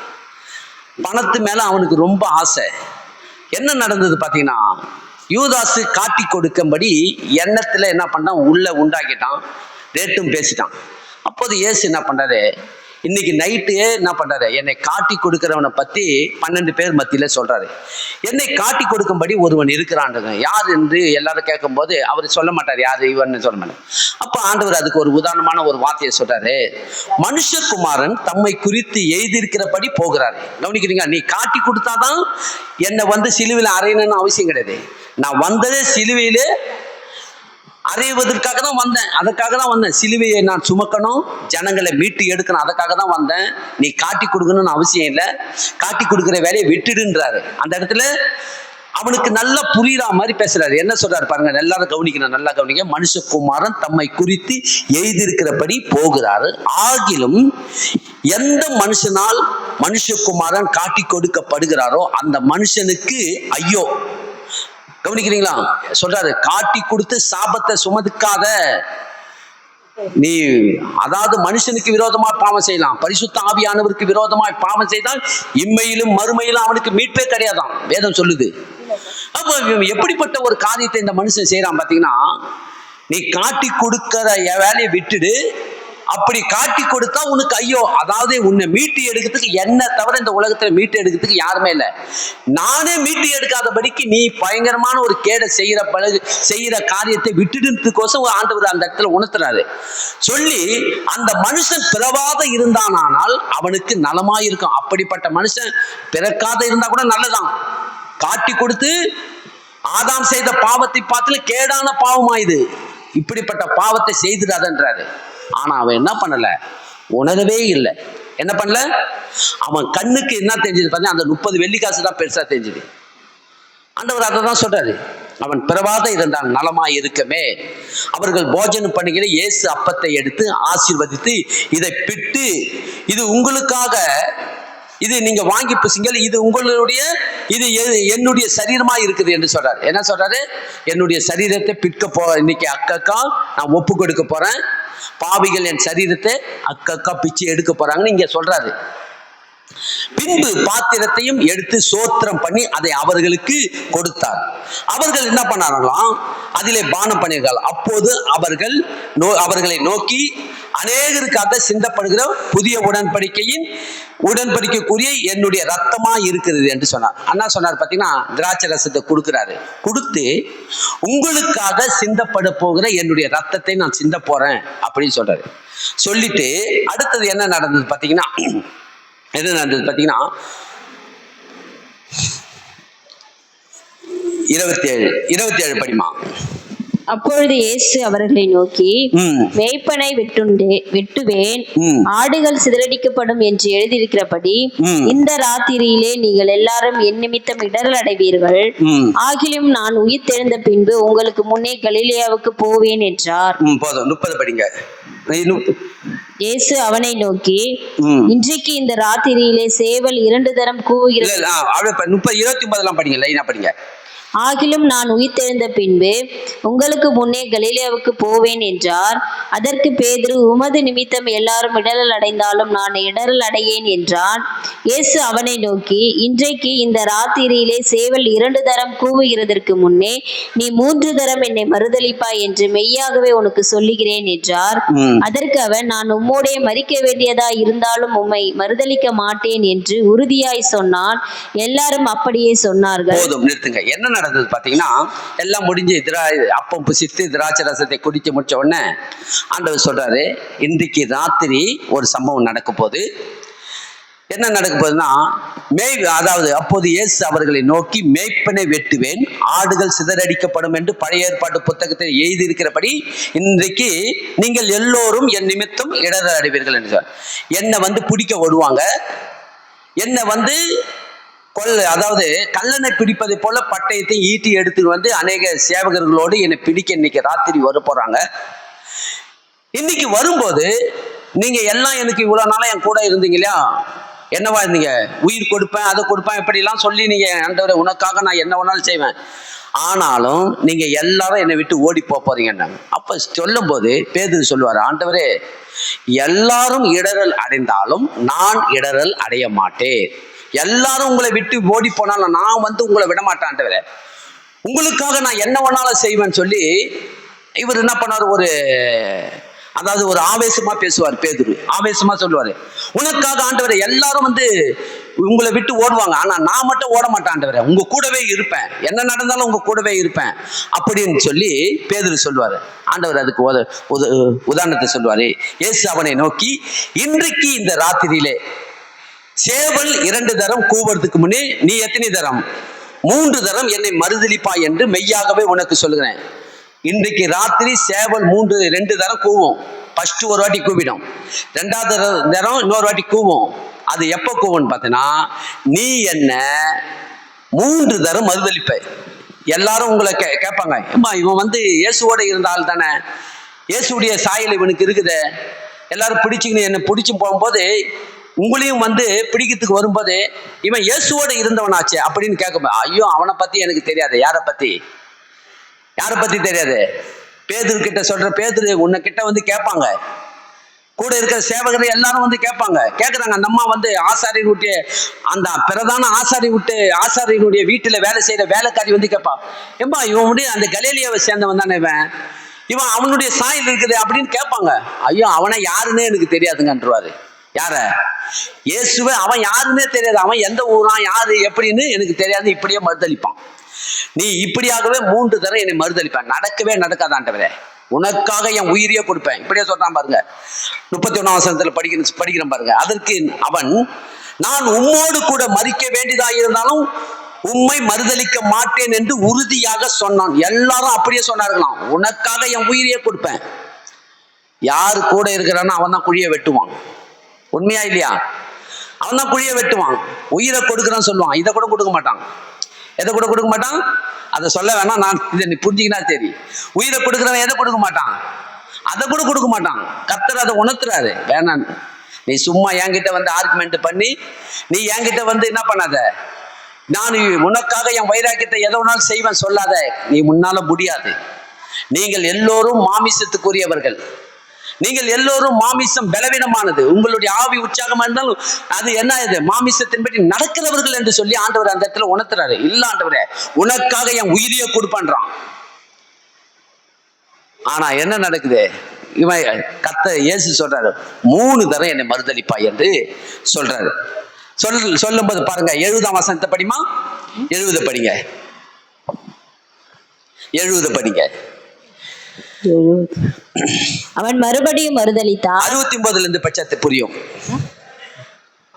பணத்து மேல அவனுக்கு ரொம்ப ஆசை. என்ன நடந்தது பாத்தீங்கன்னா, யூதாசு காட்டி கொடுக்கும்படி எண்ணத்துல என்ன பண்ணான், உள்ள உண்டாக்கிட்டான், ரேட்டும் பேசிட்டான். அப்போது இயேசு என்ன பண்றாரு, இன்னைக்கு நைட்டு என்ன பண்றாரு, என்னை காட்டி கொடுக்கிறவனை பத்தி 12 பேர் மத்தியில சொல்றாரு. என்னை காட்டி கொடுக்கும்படி ஒருவன் இருக்கிறான். யார் என்று எல்லாரும் கேட்கும் போது அவர் சொல்ல மாட்டார், யாரு இவன் சொல்ல மாட்டார். அப்ப ஆண்டவர் அதுக்கு ஒரு உதாரணமான ஒரு வார்த்தையை சொல்றாரு, மனுஷகுமாரன் தம்மை குறித்து எழுதியிருக்கிறபடி போகிறாரு. கவனிக்கிறீங்க? நீ காட்டி கொடுத்தாதான் என்னை சிலுவையில் அறையணும்னு அவசியம் கிடையாது. நான் வந்ததே சிலுவையிலே அறைவதற்காக தான் வந்தேன். அதுக்காக தான் வந்தேன். சிலுவையை நான் சுமக்கணும், ஜனங்களை மீட்டு எடுக்கணும், அதுக்காக தான் வந்தேன். நீ காட்டி கொடுக்கணும்னு அவசியம் இல்லை. காட்டி கொடுக்குற வேலையை விட்டுடுன்றாரு. அந்த இடத்துல அவனுக்கு நல்லா புரியுற மாதிரி பேசுறாரு. என்ன சொல்றாரு பாருங்க, எல்லாரும் கவனிக்கணும், நல்லா கவனிக்க. மனுஷகுமாரன் தம்மை குறித்து எழுதியிருக்கிறபடி போகிறாரு. ஆகிலும் எந்த மனுஷனால் மனுஷகுமாரன் காட்டி கொடுக்கப்படுகிறாரோ அந்த மனுஷனுக்கு ஐயோ. கவனிக்கிறீங்களா? சொல்றாரு, காட்டி கொடுத்து சாபத்தை சுமதுக்காத. நீ அதாவது மனுஷனுக்கு விரோதமா பாவம் செய்யலாம், பரிசுத்த ஆவியானவருக்கு விரோதமா பாவம் செய்தால் இம்மையிலும் மறுமையிலும் அவனுக்கு மீட்பே கிடையாதான் வேதம் சொல்லுது. அப்ப எப்படிப்பட்ட ஒரு காரியத்தை இந்த மனுஷன் செய்யறான் பாத்தீங்கன்னா, நீ காட்டி கொடுக்கிற வேலையை விட்டுடு, அப்படி காட்டி கொடுத்தா உனக்கு ஐயோ. அதாவது உன்னை மீட்டு எடுக்கிறதுக்கு என்ன தவிர இந்த உலகத்துல மீட்டு எடுக்கிறதுக்கு யாருமே இல்லை. நானே மீட்டு எடுக்காதபடிக்கு நீ பயங்கரமான ஒரு கேடை செய்யற காரியத்தை விட்டுடுறதுக்கோசம் ஆண்டவர் அந்த இடத்துல உணர்த்துறாரு. சொல்லி அந்த மனுஷன் பிறவாத இருந்தானால் அவனுக்கு நலமா இருக்கும். அப்படிப்பட்ட மனுஷன் பிறக்காத இருந்தா கூட நல்லதான். காட்டி கொடுத்து ஆதாம் செய்த பாவத்தை பார்த்துல கேடான பாவமாயுது. இப்படிப்பட்ட பாவத்தை செய்துடாதன்றாரு. ஆனா அவன் என்ன பண்ணல, உணரவே இல்லை. என்ன பண்ணல, அவன் கண்ணுக்கு என்ன தெரிஞ்சது பார்த்தா அந்த 30 வெள்ளிக்காசு தான் பெருசா தெரிஞ்சது. ஆண்டவர் அதை தான் சொல்றாரு, அவன் பிறவாத இருந்தான் நலமா இருக்கமே. அவர்கள் போஜனம் பண்ணுகிற இயேசு அப்பத்தை எடுத்து ஆசீர்வதித்து இதை பிட்டு, இது உங்களுக்காக, இது நீங்க வாங்கி புசிங்கள், இது உங்களுடைய, இது என்னுடைய சரீரமா இருக்குது என்று சொல்றாரு. என்ன சொல்றாரு, என்னுடைய சரீரத்தை பிற்க இன்னைக்கு அக்கா நான் ஒப்பு கொடுக்க போறேன், பாவிகள் என் சரீரத்தை அக்கா பிச்சு எடுக்க போறாங்கன்னு இங்க சொல்றாரு. பின்பு பாத்திரத்தையும் எடுத்து சோத்திரம் பண்ணி அதை அவர்களுக்கு கொடுத்தார். அவர்கள் என்ன பண்ணார்களாம், அதிலே பானம் பண்ணினார்கள். அப்போது அவர்களை நோக்கி அநேகருக்காக சிந்தப்படுகிற புதிய உடன்படிக்கைக்குரிய என்னுடைய ரத்தமா இருக்கிறது என்று சொன்னார். அண்ணா சொன்னார் பாத்தீங்கன்னா, திராட்சை ரசத்தை கொடுக்கிறாரு. கொடுத்து உங்களுக்காக சிந்தப்பட போகிற என்னுடைய ரத்தத்தை நான் சிந்த போறேன் அப்படின்னு சொல்றாரு. சொல்லிட்டு அடுத்தது என்ன நடந்தது பாத்தீங்கன்னா, 27 படிமா. அப்பொழுது இயேசு அவர்களை நோக்கி, மேய்ப்பனை வெட்டுவேன், ஆடுகள் சிதறடிக்கப்படும் என்று எழுதியிருக்கிறபடி இந்த ராத்திரியிலே நீங்கள் எல்லாரும் என் நிமித்தம் இடரல் அடைவீர்கள். ஆகிலும் நான் உயிர்த்தெழுந்த பின்பு உங்களுக்கு முன்னே கலிலேயாவுக்கு போவேன் என்றார். போதும், 30 படிங்க. இயேசு அவனை நோக்கி, இன்றைக்கு இந்த ராத்திரியிலே சேவல் 2 தரம் கூவுகிறது. 29 படிங்க, லைனா படிங்க. ஆகிலும் நான் உயிர்த்தெழுந்த பின்பு உங்களுக்கு முன்னே கலிலேயாவுக்கு போவேன் என்றார். அதற்கு பேதுரு, உமது நிமித்தம் எல்லாரும் இடரல் அடைந்தாலும் நான் இடரல் அடையேன் என்றான். இயேசு அவனை நோக்கி, இன்றைக்கு இந்த ராத்திரியிலே சேவல் 2 தரம் கூவுகிறதற்கு முன்னே நீ 3 தரம் என்னை மறுதலிப்பாய் என்று மெய்யாகவே உனக்கு சொல்லுகிறேன் என்றார். அதற்கு அவன், நான் உம்மோடே மரிக்க வேண்டியதா இருந்தாலும் உம்மை மறுதலிக்க மாட்டேன் என்று உறுதியாய் சொன்னான். எல்லாரும் அப்படியே சொன்னார்கள். என்ன நடந்தது பாத்தீங்கன்னா, எல்லாம் முடிஞ்சு அப்பம் புசித்து திராட்சை ரசத்தை குடிச்சு முடிச்ச உடனே ஆண்டவர் சொல்றாரு, இன்றைக்கு ராத்திரி ஒரு சம்பவம் நடக்க போகுது. என்ன நடக்க போகுதுன்னா, அதாவது அப்போது இயேசு அவர்களை நோக்கி, மேய்ப்பனை வெட்டுவேன், ஆடுகள் சிதறடிக்கப்படும் என்று பழைய ஏற்பாட்டு புத்தகத்தில் எழுதியிருக்கிறபடி இன்றைக்கு நீங்கள் எல்லோரும் என் நிமித்தம் இடரல் அடைவீர்கள் என்று. என்னை பிடிக்க ஓடுவாங்க, என்னை அதாவது கல்லனை பிடிப்பதை போல பட்டயத்தை ஈட்டி எடுத்துட்டு அநேக சேவகர்களோடு என்னை பிடிக்க இன்னைக்கு ராத்திரி வர போறாங்க. இன்னைக்கு வரும்போது நீங்க எல்லாம் எனக்கு இவ்வளவு நாளா என் கூட இருந்தீங்க இல்லையா, என்னவா இருந்தீங்க, உயிர் கொடுப்பேன் அதை கொடுப்பேன் இப்படி எல்லாம் சொல்லி நீங்க ஆண்டவரே உனக்காக நான் என்ன வேணாலும் செய்வேன், ஆனாலும் நீங்க எல்லாரும் என்னை விட்டு ஓடி போறீங்க. அப்ப சொல்லும் போது பேதுரு சொல்லுவாரு, ஆண்டவரே எல்லாரும் இடரல் அடைந்தாலும் நான் இடரல் அடைய மாட்டேன். எல்லாரும் உங்களை விட்டு ஓடி போனாலும் நான் உங்களை விட மாட்டேன், உங்களுக்காக நான் என்ன வேணாலும் செய்வேன்னு சொல்லி இவர் என்ன பண்ணாரு, ஒரு ஆவேசமா பேசுவார். பேதுரு ஆவேசமா சொல்லுவாரு, உனக்காக ஆண்டவரே எல்லாரும் உங்களை விட்டு ஓடுவாங்க, ஆனா நான் மட்டும் ஓட மாட்டேன் ஆண்டவரே, உங்க கூடவே இருப்பேன், என்ன நடந்தாலும் உங்க கூடவே இருப்பேன் அப்படின்னு சொல்லி பேதுரு சொல்லுவாரு. ஆண்டவர் அதுக்கு உதாரணத்தை சொல்லுவாரு. இயேசு அவனை நோக்கி, இன்றைக்கு இந்த ராத்திரியிலே சேவல் 2 தரம் கூவுறதுக்கு முன்னே நீ எத்தனை தரம்? 3 தரம் என்னை மறுதலிப்பாய் என்று மெய்யாகவே உனக்கு சொல்லுகிறேன். இன்றைக்கு ராத்திரி சேவல் 2 தரம் கூவும். ஃபர்ஸ்ட் ஒரு வாட்டி கூவிடும், 2வது தரம் இன்னொரு வாட்டி கூவும். அது எப்ப கூவும்னு பார்த்தீங்கன்னா, நீ என்ன 3 தரம் மறுதலிப்ப. எல்லாரும் உங்களை கேட்பாங்க, ஏம்மா இவன் இயேசுவோட இருந்த ஆள் தானே, இயேசுடைய சாயல் இவனுக்கு இருக்குது, எல்லாரும் பிடிச்சிக்கணும் என்னை பிடிச்சி போகும்போது உங்களையும் பிடிக்கிறதுக்கு வரும்போது இவன் இயேசுவோட இருந்தவனாச்சே அப்படின்னு கேட்க, ஐயோ அவனை பத்தி எனக்கு தெரியாது. யாரை பத்தி தெரியாது? பேதுரு கிட்ட சொல்ற, பேதுரு உன்னை கிட்ட கேட்பாங்க, கூட இருக்கிற சேவகரை எல்லாரும் கேட்பாங்க. கேட்குறாங்க, அந்த அம்மா ஆசாரியனுடைய அந்த பிரதான ஆசாரியனுடைய வீட்டுல வேலை செய்யற வேலைக்காரி கேட்பா, ஏம்பா இவன் அந்த கலிலேயாவை சேர்ந்தவன் தானே, இவன் அவனுடைய சாயல் இருக்குது அப்படின்னு கேட்பாங்க. ஐயோ அவனை யாருன்னே எனக்கு தெரியாதுங்கன்றுவாரு. யார? இயேசுவே அவன் யாருன்னே தெரியாது, அவன் எந்த ஊரா யாரு எப்படின்னு எனக்கு தெரியாது, இப்படியே மறுதளிப்பான். நீ இப்படியாகவே 3 தரம் என்னை மறுதளிப்பான், நடக்கவே நடக்காத ஆண்டவரே, உனக்காக என் உயிரியே கொடுப்பேன், இப்படியே சொல்றான் பாருங்க. 31ஆம் வசனத்துல படிக்கிறேன் பாருங்க. அதற்கு அவன், நான் உம்மோடு கூட மரிக்க வேண்டியதா இருந்தாலும் உம்மை மறுதலிக்க மாட்டேன் என்று உறுதியாக சொன்னான். எல்லாரும் அப்படியே சொன்னார்களாம், உனக்காக என் உயிரியே கொடுப்பேன். யாரு கூட இருக்கிறானோ அவன் தான் குழியை வெட்டுவான். உண்மையா இல்லையா? அவன் தான் குழியை வெட்டுவான். உயிரை கொடுக்குறான்னு சொல்லுவான், இதை கூட கொடுக்க மாட்டான். எதை கூட கொடுக்க மாட்டான்? அதை சொல்ல வேணாம், நான் இதை நீ புரிஞ்சிக்கினா சரி. உயிரை கொடுக்குறவன் எதை கொடுக்க மாட்டான்? அதை கூட கொடுக்க மாட்டான். கர்த்தர் அதை உணர்த்துறாரு, வேணாம் நீ சும்மா என்கிட்ட ஆர்குமெண்ட் பண்ணி நீ என்கிட்ட என்ன பண்ணாத, நான் உனக்காக என் வைராக்கியத்தை எதை வேணாலும் செய்வேன் சொல்லாத, நீ முன்னால முடியாது. நீங்கள் எல்லோரும் மாமிசத்துக்குரியவர்கள், நீங்கள் எல்லோரும் மாமிசம் பலவீனமானது, உங்களுடைய ஆவி உற்சாகமா இருந்தாலும் அது என்ன, இது மாமிசத்தின்படி நடக்கிறவர்கள் என்று சொல்லி ஆண்டவர் அந்த இடத்துல உணர்த்துறாரு. இல்ல ஆண்டவரே உனக்காக என் உயிரியை கொடுப்பான்றான். ஆனா என்ன நடக்குது? இவன் இயேசு சொல்றாரு 3 தரம் என்னை மறுதலிப்பாய் என்று சொல்றாரு. சொல்லும்போது பாருங்க 70ஆம் வசனத்தை படிமா, 70 படிங்க, 70 படிங்க. அவன் மறுபடியும் மறுதலித்தான். 69 இருந்து பட்சத்தை புரியும்.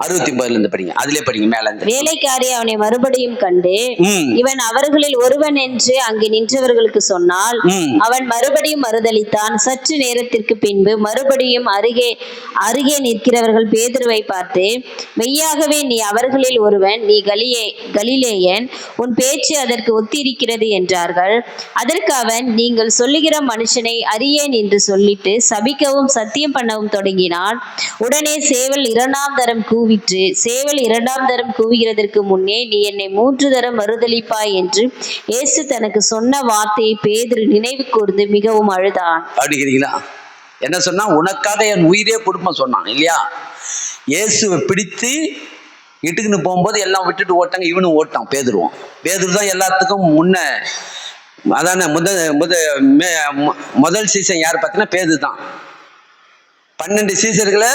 69 இருந்து படிங்க, அதிலே படிங்க மேல இருந்து. வேலைக்காரி அவனை மறுபடியும் கண்டு இவன் அவர்களில் ஒருவன் என்று அங்கே நின்றவர்களுக்கு சொன்னால் அவன் மறுபடியும் மறுதலித்தான். சற்று நேரத்திற்கு பின்பு மறுபடியும் அருகே நிற்கிறவர்கள் பேதுருவை பார்த்து, மெய்யாகவே நீ அவர்களில் ஒருவன், நீ கலிலேயன், உன் பேச்சு அதற்கு ஒத்திருக்கிறது என்றார்கள். அதற்கு அவன், நீங்கள் சொல்லுகிற மனுஷனை அறியேன் என்று சொல்லிட்டு சபிக்கவும் சத்தியம் பண்ணவும் தொடங்கினான். உடனே சேவல் 2ஆம் தரம் கூவிற்று. சேவல் 2ஆம் தரம் கூவுகிறதற்கு முன்னே நீ என்னை 3 தரம் மறுதலிப்பாய் என்று இயேசு தனக்கு சொன்ன வார்த்தையை பேதுரு நினைவு கூர்ந்து மிகவும் அழுதான். அப்படிங்கிறீங்களா? என்ன சொன்னா? உனக்காக என் உயிரே குடும்பம் சொன்னான் இல்லையா? இயேசுவை பிடித்து இட்டுக்குன்னு போகும்போது எல்லாம் விட்டுட்டு ஓட்டாங்க, இவனும் ஓட்டான். பேதுரு தான் எல்லாத்துக்கும் முன்ன. அதான முதல் சீசன் யார் பார்த்தீங்கன்னா பேதுரு தான். 12 சீசர்களை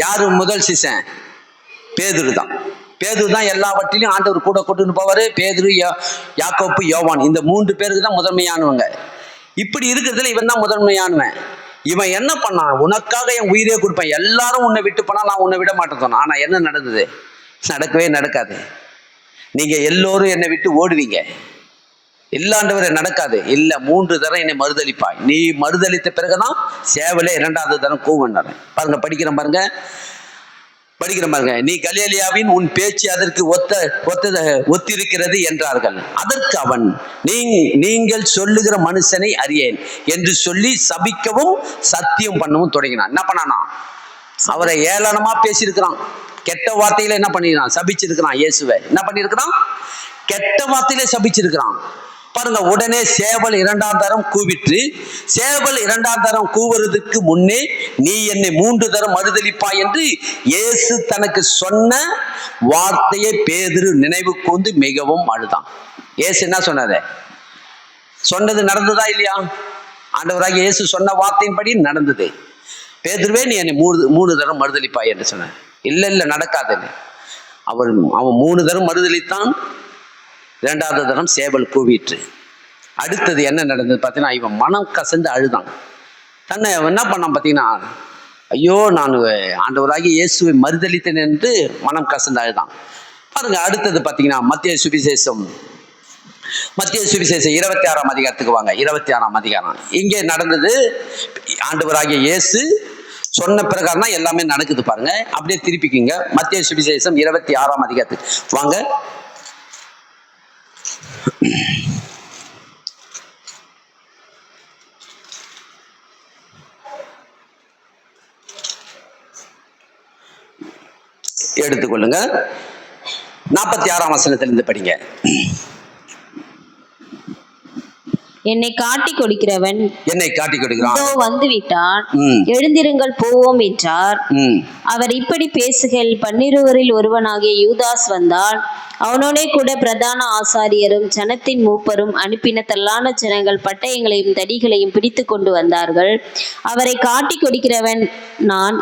யாரு முதல் சீசன்? பேதுரு தான் எல்லாவற்றிலையும் ஆண்டவர் கூட கூட்டுன்னு போவாரு. பேதுரு, யாக்கோப்பு, யோவான், இந்த 3 பேருக்கு தான் முதன்மையானவங்க. இப்படி இருக்கிறதுல இவன் தான் முதன்மையானவன். இவன் என்ன பண்ணான்? உனக்காக என் உயிரே கொடுப்பேன், எல்லாரும் உன்னை விட்டு போனா நான் உன்னை விட மாட்டேன் சொன்னான். ஆனா என்ன நடந்தது? நடக்கவே நடக்காது. நீங்க எல்லோரும் என்னை விட்டு ஓடுவீங்க, இல்லாண்டவரை நடக்காது. இல்ல 3 தரம் என்னை மறுதலிப்பாய். நீ மறுதலித்த பிறகுதான் சேவலே 2ஆவது தரம் கூவன்னாரு. பாருங்க, படிக்கிறேன் பாருங்க. நீ கலிலேயாவின், உன் பேச்சு அதற்கு ஒத்திருக்கிறது என்றார்கள். அதற்கு அவன், நீங்கள் சொல்லுகிற மனுஷனை அறியேன் என்று சொல்லி சபிக்கவும் சத்தியம் பண்ணவும் தொடங்கினான். என்ன பண்ணானா? அவரை ஏளனமா பேசியிருக்கிறான். கெட்ட வார்த்தையில என்ன பண்ணிருக்கான்? சபிச்சிருக்கிறான். இயேசுவை என்ன பண்ணிருக்கிறான்? கெட்ட வார்த்தையில சபிச்சிருக்கிறான். பாருங்க, உடனே சேவல் 2ஆம் தரம் கூவிற்று. சேவல் 2ஆம் தரம் கூவுறதுக்கு முன்னே நீ என்னை 3 தரம் மறுதலிப்பாய் என்று இயேசு தனக்கு சொன்ன வார்த்தையை பேதுரு நினைவு கூர்ந்து மிகவும் அழுதான். இயேசு என்ன சொன்னாரு? சொன்னது நடந்ததா இல்லையா? ஆண்டவராகிய இயேசு சொன்ன வார்த்தையின்படி நடந்தது. பேதுருவே, நீ என்னை 3 தரம் மறுதலிப்பாய் என்று சொன்னார். இல்ல நடக்காதுன்னு. அவன் 3 தரம் மறுதலித்தான். 2ஆவது தரம் சேவல் கூவிற்று. அடுத்தது என்ன நடந்தது பார்த்தீங்கன்னா, இவன் மனம் கசந்து அழுதான். தன்னை என்ன பண்ணான் பார்த்தீங்கன்னா, ஐயோ நான் ஆண்டவராகி இயேசுவை மறுதலித்தேன் என்று மனம் கசந்து அழுதான். பாருங்க, அடுத்தது பார்த்தீங்கன்னா மத்திய சுவிசேஷம் 26ஆம் அதிகாரத்துக்கு வாங்க. 26ஆம் அதிகாரம் இங்கே நடந்தது. ஆண்டவராகிய இயேசு சொன்ன பிரகாரம் தான் எல்லாமே நடக்குது. பாருங்க, அப்படியே திருப்பிக்கிங்க. மத்திய சுவிசேஷம் 26ஆம் அதிகாரத்துக்கு வாங்க. எடுத்துக்கொள்ளுங்க. 46ஆம் வசனத்திலிருந்து படிங்க. என்னை காட்டி கொடுக்கிறவன் வந்து விட்டான், எழுந்திருங்கள் போவோம் என்றார். அவர் இப்படி பேசுகையில் 12 ஒருவனாகிய யூதாஸ் வந்தான். அவனோடே கூட பிரதான ஆசாரியரும் ஜனத்தின் மூப்பரும் அனுப்பின தள்ளான ஜனங்கள் பட்டயங்களையும் தடிகளையும் பிடித்து கொண்டு வந்தார்கள். அவரை காட்டி கொடுக்கிறவன் நான்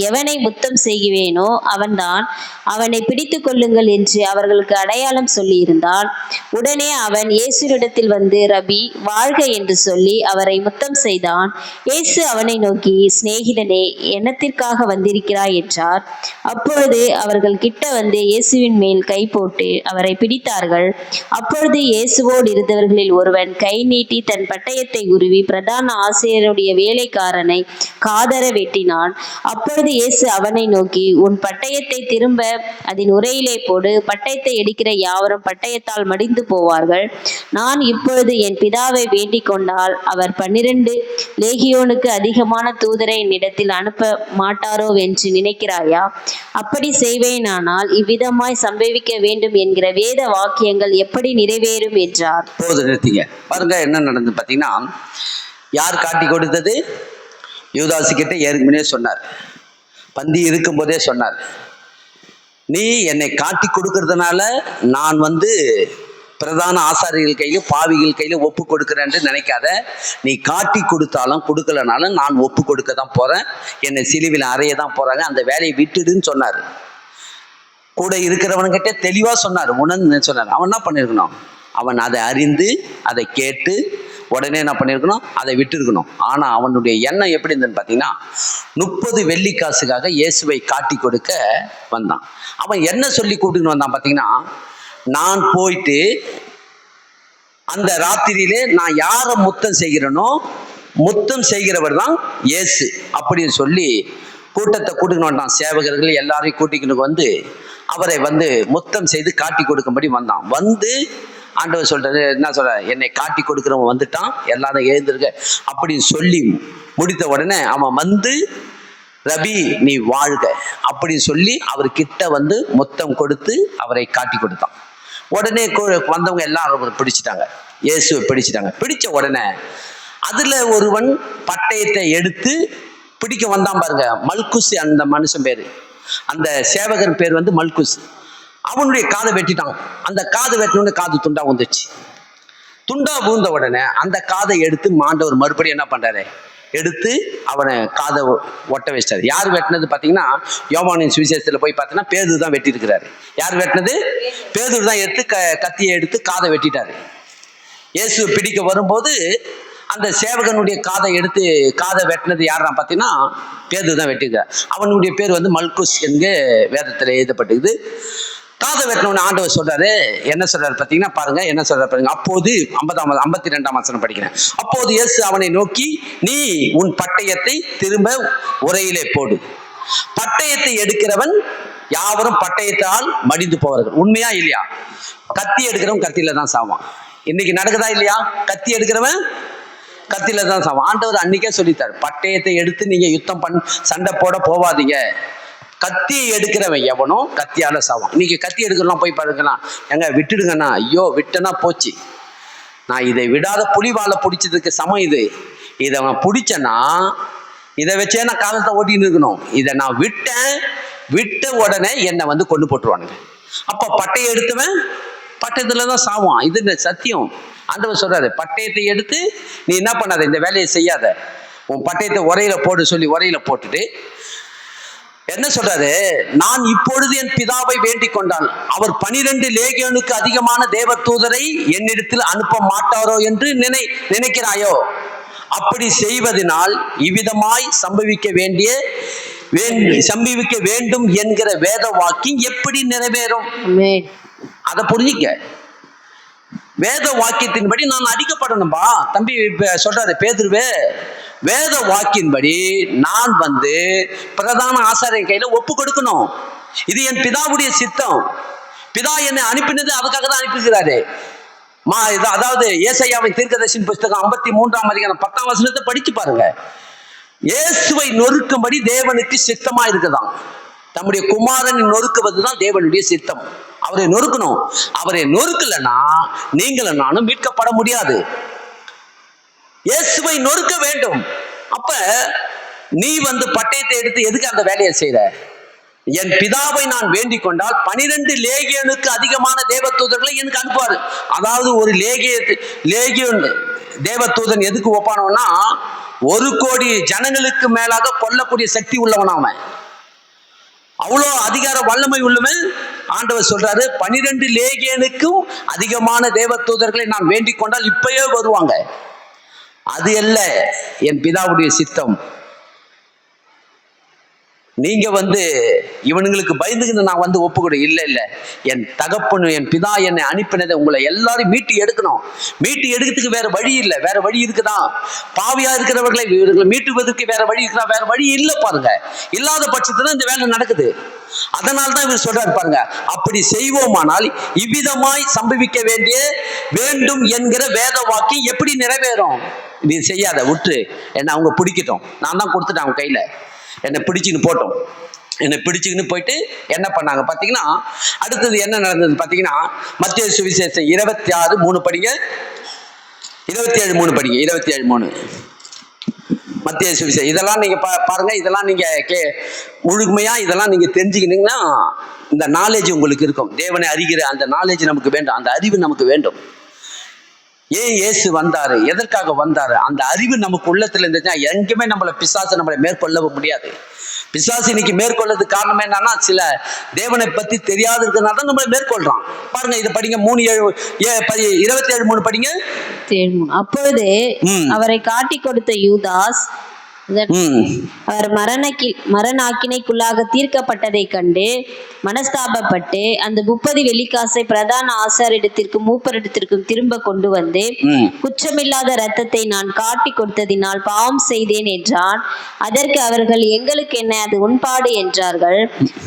எவனை முத்தம் செய்வேனோ அவன்தான், அவனை பிடித்து கொள்ளுங்கள் என்று அவர்களுக்கு அடையாளம் சொல்லியிருந்தான். உடனே அவன் இயேசுவிடத்தில் வந்து, ரபி வாழ்க என்று சொல்லி அவரை முத்தம் செய்தான். இயேசு அவனை நோக்கி, சிநேகிதனே, என்னத்திற்காக வந்திருக்கிறாய் என்றார். அப்பொழுது அவர்கள் கிட்ட வந்து இயேசுவின் மேல் கை போட்டு அவரை பிடித்தார்கள். அப்பொழுது இயேசுவோடு இருந்தவர்களில் ஒருவன் கை நீட்டி தன் பட்டயத்தை உருவி பிரதான ஆசிரியருடைய வேலைக்காரனை காதர வெட்டினான். அப்பொழுது இயேசு அவனை நோக்கி, உன் பட்டயத்தை திரும்ப அதன் உரையிலே போடு. பட்டயத்தை எடுக்கிற யாவரும் பட்டயத்தால் மடிந்து போவார்கள். நான் இப்பொழுது என் பிதாவை வேண்டிக் கொண்டால் அவர் 12 லேகியோனுக்கு அதிகமான தூதரை என்னிடத்தில் அனுப்ப மாட்டாரோ என்று நினைக்கிறாயா? அப்படி செய்வேனானால் இவ்விதமாய் சம்பவிக்க வேண்டும் என்கிற வேத வாக்கியங்கள் எப்படி நிறைவேறும் என்றார். போது நிறுத்திங்க. பாருங்க என்ன நடந்து பார்த்தீங்கன்னா, யார் காட்டி கொடுத்தது? யூதாசு கிட்ட ஏற்கனவே சொன்னார், பந்தி இருக்கும் போதே சொன்னார், நீ என்னை காட்டி கொடுக்கறதுனால நான் பிரதான ஆசாரியர்கள் கையில பாவிகள் கையில ஒப்பு கொடுக்கிறேன்னு நினைக்காத. நீ காட்டி கொடுத்தாலும் கொடுக்கலனாலும் நான் ஒப்பு கொடுக்க தான் போறேன், என்னை சிலுவையில் அறைய தான் போறாங்க, அந்த வேலையை விட்டுடுன்னு சொன்னார். கூட இருக்கிறவன்கிட்ட தெளிவா சொன்னார், உணர்ந்து சொன்னார். அவன் என்ன பண்ணிருக்கணும்? அவன் அதை அறிந்து அதை கேட்டு உடனே என்ன பண்ணியிருக்கணும்? அதை விட்டு இருக்கணும். ஆனால் அவனுடைய எண்ணம் எப்படி இருந்ததுன்னு பார்த்தீங்கன்னா, 30 வெள்ளிக்காசுக்காக இயேசுவை காட்டி கொடுக்க வந்தான். அவன் என்ன சொல்லி கூப்பிட்டுன்னு வந்தான் பார்த்தீங்கன்னா, நான் போயிட்டு அந்த ராத்திரியிலே நான் யாரை முத்தம் செய்கிறேனோ முத்தம் செய்கிறவர் தான் இயேசு அப்படின்னு சொல்லி கூட்டத்தை கூட்டிக்கிட்டு வந்தான். சேவகர்கள் எல்லாரையும் கூட்டிக்கிட்டு வந்து அவரை முத்தம் செய்து காட்டி கொடுக்கும்படி வந்தான். வந்து ஆண்டவர் சொல்றது என்ன சொல்ற, என்னை காட்டி கொடுக்கிறவன் வந்துட்டான், எல்லாரும் எழுந்திருக்க அப்படின்னு சொல்லி முடித்த உடனே அவன் ரபி நீ வாழ்க அப்படின்னு சொல்லி அவர்கிட்ட முத்தம் கொடுத்து அவரை காட்டி கொடுத்தான். உடனே வந்தவங்க எல்லாரும் பிடிச்சிட்டாங்க, இயேசுவை பிடிச்சிட்டாங்க. பிடிச்ச உடனே அதுல ஒருவன் பட்டயத்தை எடுத்து பிடிக்க வந்தான் பாருங்க, மல்குஸ் அந்த மனுஷன் பேரு, அந்த சேவகன் பேர் மல்குஸ். அவனுடைய காதை வெட்டிட்டான். அந்த காதை வெட்டினோட காது துண்டா வந்துச்சு. துண்டா பூந்த உடனே அந்த காதை எடுத்து மாண்டவர் மறுபடியும் என்ன பண்றாரு, எடுத்து அவனை காதை ஒட்ட வச்சிட்டாரு. யார் வெட்டினது பார்த்தீங்கன்னா, யோவானின் சுவிசேஷத்தில் போய் பார்த்தீங்கன்னா பேதுரு தான் வெட்டி இருக்கிறாரு. யார் வெட்டினது? பேதுரு தான் எடுத்து கத்தியை எடுத்து காதை வெட்டிட்டாரு. இயேசு பிடிக்க வரும்போது அந்த சேவகனுடைய காதை எடுத்து காதை வெட்டினது யாரான் பார்த்தீங்கன்னா பேதுரு தான் வெட்டிக்கிறார். அவனுடைய பேர் மல்குஸ் என்க வேதத்தில் எழுதப்பட்டிருக்குது. காதை வெட்டினவன ஆண்டவர் சொல்றாரு, என்ன சொல்றாரு பார்த்தீங்கன்னா பாருங்க, என்ன சொல்றாரு பாருங்க. அப்போது 52ஆம் வசனம் படிக்கிறேன். அப்போது இயேசு அவனை நோக்கி, நீ உன் பட்டயத்தை திரும்ப உரையிலே போடு. பட்டயத்தை எடுக்கிறவன் யாவரும் பட்டயத்தால் மடிந்து போவார்கள். உண்மையா இல்லையா? கத்தி எடுக்கிறவன் கத்தியில தான் சாவான். இன்னைக்கு நடக்குதா இல்லையா? கத்தி எடுக்கிறவன் கத்தியில தான் சாவான். ஆண்டவர் அன்னைக்கே சொல்லித்தார், பட்டயத்தை எடுத்து நீங்க யுத்தம் சண்டை போட போவாதீங்க. கத்தியை எடுக்கிறவன் எவனோ கத்தியால சாவான். இன்னைக்கு கத்தி எடுக்கலாம் போய் பாருங்கண்ணா, எங்க விட்டுடுங்கண்ணா, ஐயோ விட்டனா போச்சு, நான் இதை விடாத புலிவாலை பிடிச்சதுக்கு சமம் இது. இதை நான் பிடிச்சேன்னா இதை வச்சே நான் காலத்தை ஓட்டின்னு இருக்கணும். இதை நான் விட்ட உடனே என்னை கொண்டு போட்டுருவானுங்க. அப்ப பட்டையை எடுத்தவன் பட்டயத்துல தான் சாவான். இது சத்தியம். ஆண்டவர் சொல்றாரு, பட்டயத்தை எடுத்து நீ என்ன பண்ணாத, இந்த வேலையை செய்யாத, உன் பட்டயத்தை உரையில போடு சொல்லி உரையில போட்டுட்டு என்ன சொல்றாரு, நான் இப்பொழுது என் பிதாவை வேண்டிக் கொண்டான், அவர் 12 லேகியோனுக்கு அதிகமான தேவ தூதரை என்னிடத்தில் அனுப்ப மாட்டாரோ என்று நினைக்கிறாயோ? அப்படி செய்வதனால் இவ்விதமாய் சம்பவிக்க வேண்டும் என்கிற வேத வாக்கியம் எப்படி நிறைவேறும்? அதை புரிஞ்சிக்க. வேத வாக்கியத்தின்படி நான் அடிக்கப்படணும்பா தம்பி. சொல்றாரு பேதுருவே, வேத வாக்கின்படி நான் பிரதான ஆசாரியர் கையில ஒப்பு கொடுக்கணும். இது என் பிதாவுடைய சித்தம். பிதா என்னை அனுப்பினது அதுக்காக தான் அனுப்பிக்கிறாரு. அதாவது ஏசாயாவின் தீர்க்கதரிசியின் புஸ்தகம் 53ஆம் அதிகாரம் 10ஆம் வசனத்தை படிச்சு பாருங்க. இயேசுவை நொறுக்கும்படி தேவனுக்கு சித்தமா இருக்குதான். தம்முடைய குமாரனை நொறுக்குவதுதான் தேவனுடைய சித்தம். அவரை நொறுக்கணும். அவரை நொறுக்கலன்னா நீங்களும் நானும் மீட்கப்பட முடியாது. இயேசுவை நொறுக்க வேண்டும். அப்ப நீ பட்டயத்தை எடுத்து எதுக்கு அந்த வேலையை செய்யற? என் பிதாவை நான் வேண்டிக் கொண்டால் 12 லேகியோனுக்கு அதிகமான தேவதூதர்களை எனக்கு அனுப்புவாரு. அதாவது ஒரு லேகியோன் தேவதூதன் எதுக்கு ஒப்பானவனா, 1 கோடி ஜனங்களுக்கு மேலாக கொல்லக்கூடிய சக்தி உள்ளவன் அவன். அவ்வளோ அதிகார வல்லமை உள்ளவன். ஆண்டவர் சொல்றாரு, 12 லேகியனுக்கும் அதிகமான தேவதூதர்களை நான் வேண்டிக் கொண்டால் இப்பயே வருவாங்க. அது அல்ல என் பிதாவுடைய சித்தம். நீங்க இவனுங்களுக்கு பயந்துக்கிட்டு நான் ஒப்புக்கொடு. இல்ல, என் தகப்பனு என் பிதா என்னை அனுப்பினதை உங்களை எல்லாரும் மீட்டு எடுக்கணும். மீட்டு எடுக்கிறதுக்கு வேற வழி இல்லை. வேற வழி இருக்குதான். பாவியா இருக்கிறவர்களை மீட்டுவதற்கு வேற வழி இருக்குதா? வேற வழி இல்லை பாருங்க. இல்லாத பட்சத்துல இந்த வேலை நடக்குது. அதனால்தான் இவர் சொல்றாரு பாருங்க, அப்படி செய்வோமானால் இவ்விதமாய் சம்பவிக்க வேண்டும் என்கிற வேத வாக்கியம் எப்படி நிறைவேறும்? நீ செய்யாத, விட்டு என்ன அவங்க பிடிக்கட்டும், நான் தான் கொடுத்துட்டேன் அவங்க கையில, என்னை பிடிச்சின்னு போட்டோம். என்னை பிடிச்சிக்கின்னு போயிட்டு என்ன பண்ணாங்க பார்த்தீங்கன்னா, அடுத்தது என்ன நடந்தது பார்த்தீங்கன்னா, மத்தேயு சுவிசேஷம் 26:3 படிங்க, 27:3 படிங்க, 27:3. மத்திய சுவிசேஷம் இதெல்லாம் நீங்க பாருங்க. இதெல்லாம் நீங்க முழுமையா இதெல்லாம் நீங்க தெரிஞ்சுக்கிட்டீங்கன்னா இந்த நாலேஜ் உங்களுக்கு இருக்கும். தேவனை அறிகிற அந்த நாலேஜ் நமக்கு வேண்டும், அந்த அறிவு நமக்கு வேண்டும். ஏன் இயேசு வந்தாரு, எதற்காக வந்தாரு, அந்த அறிவு நமக்கு உள்ளத்துல இருந்துச்சுன்னா எங்கேயுமே நம்மளை மேற்கொள்ள முடியாது. பிசாசு இன்னைக்கு மேற்கொள்ளதுக்கு காரணம் என்னன்னா, சில தேவனை பத்தி தெரியாது இருக்கிறதுனால தான் நம்மளை மேற்கொள்றான். பாருங்க, இதை படிங்க. 3:27 படிங்க. அப்பொழுது அவரை காட்டி கொடுத்த யூதாஸ் அவர் மரணாக்கினைக்குள்ளாக தீர்க்கப்பட்டதை கண்டு மனஸ்தாபப்பட்டு அந்த 30 வெள்ளிக்காசை பிரதான ஆசாரிடத்திற்கும் மூப்பரிடத்திற்கும் திரும்ப கொண்டு வந்து, குற்றமில்லாத இரத்தத்தை நான் காட்டி கொடுத்ததினால் பாவம் செய்தேன் என்றான். அதற்கு அவர்கள், எங்களுக்கு என்ன, அது உன்பாடு என்றார்கள்.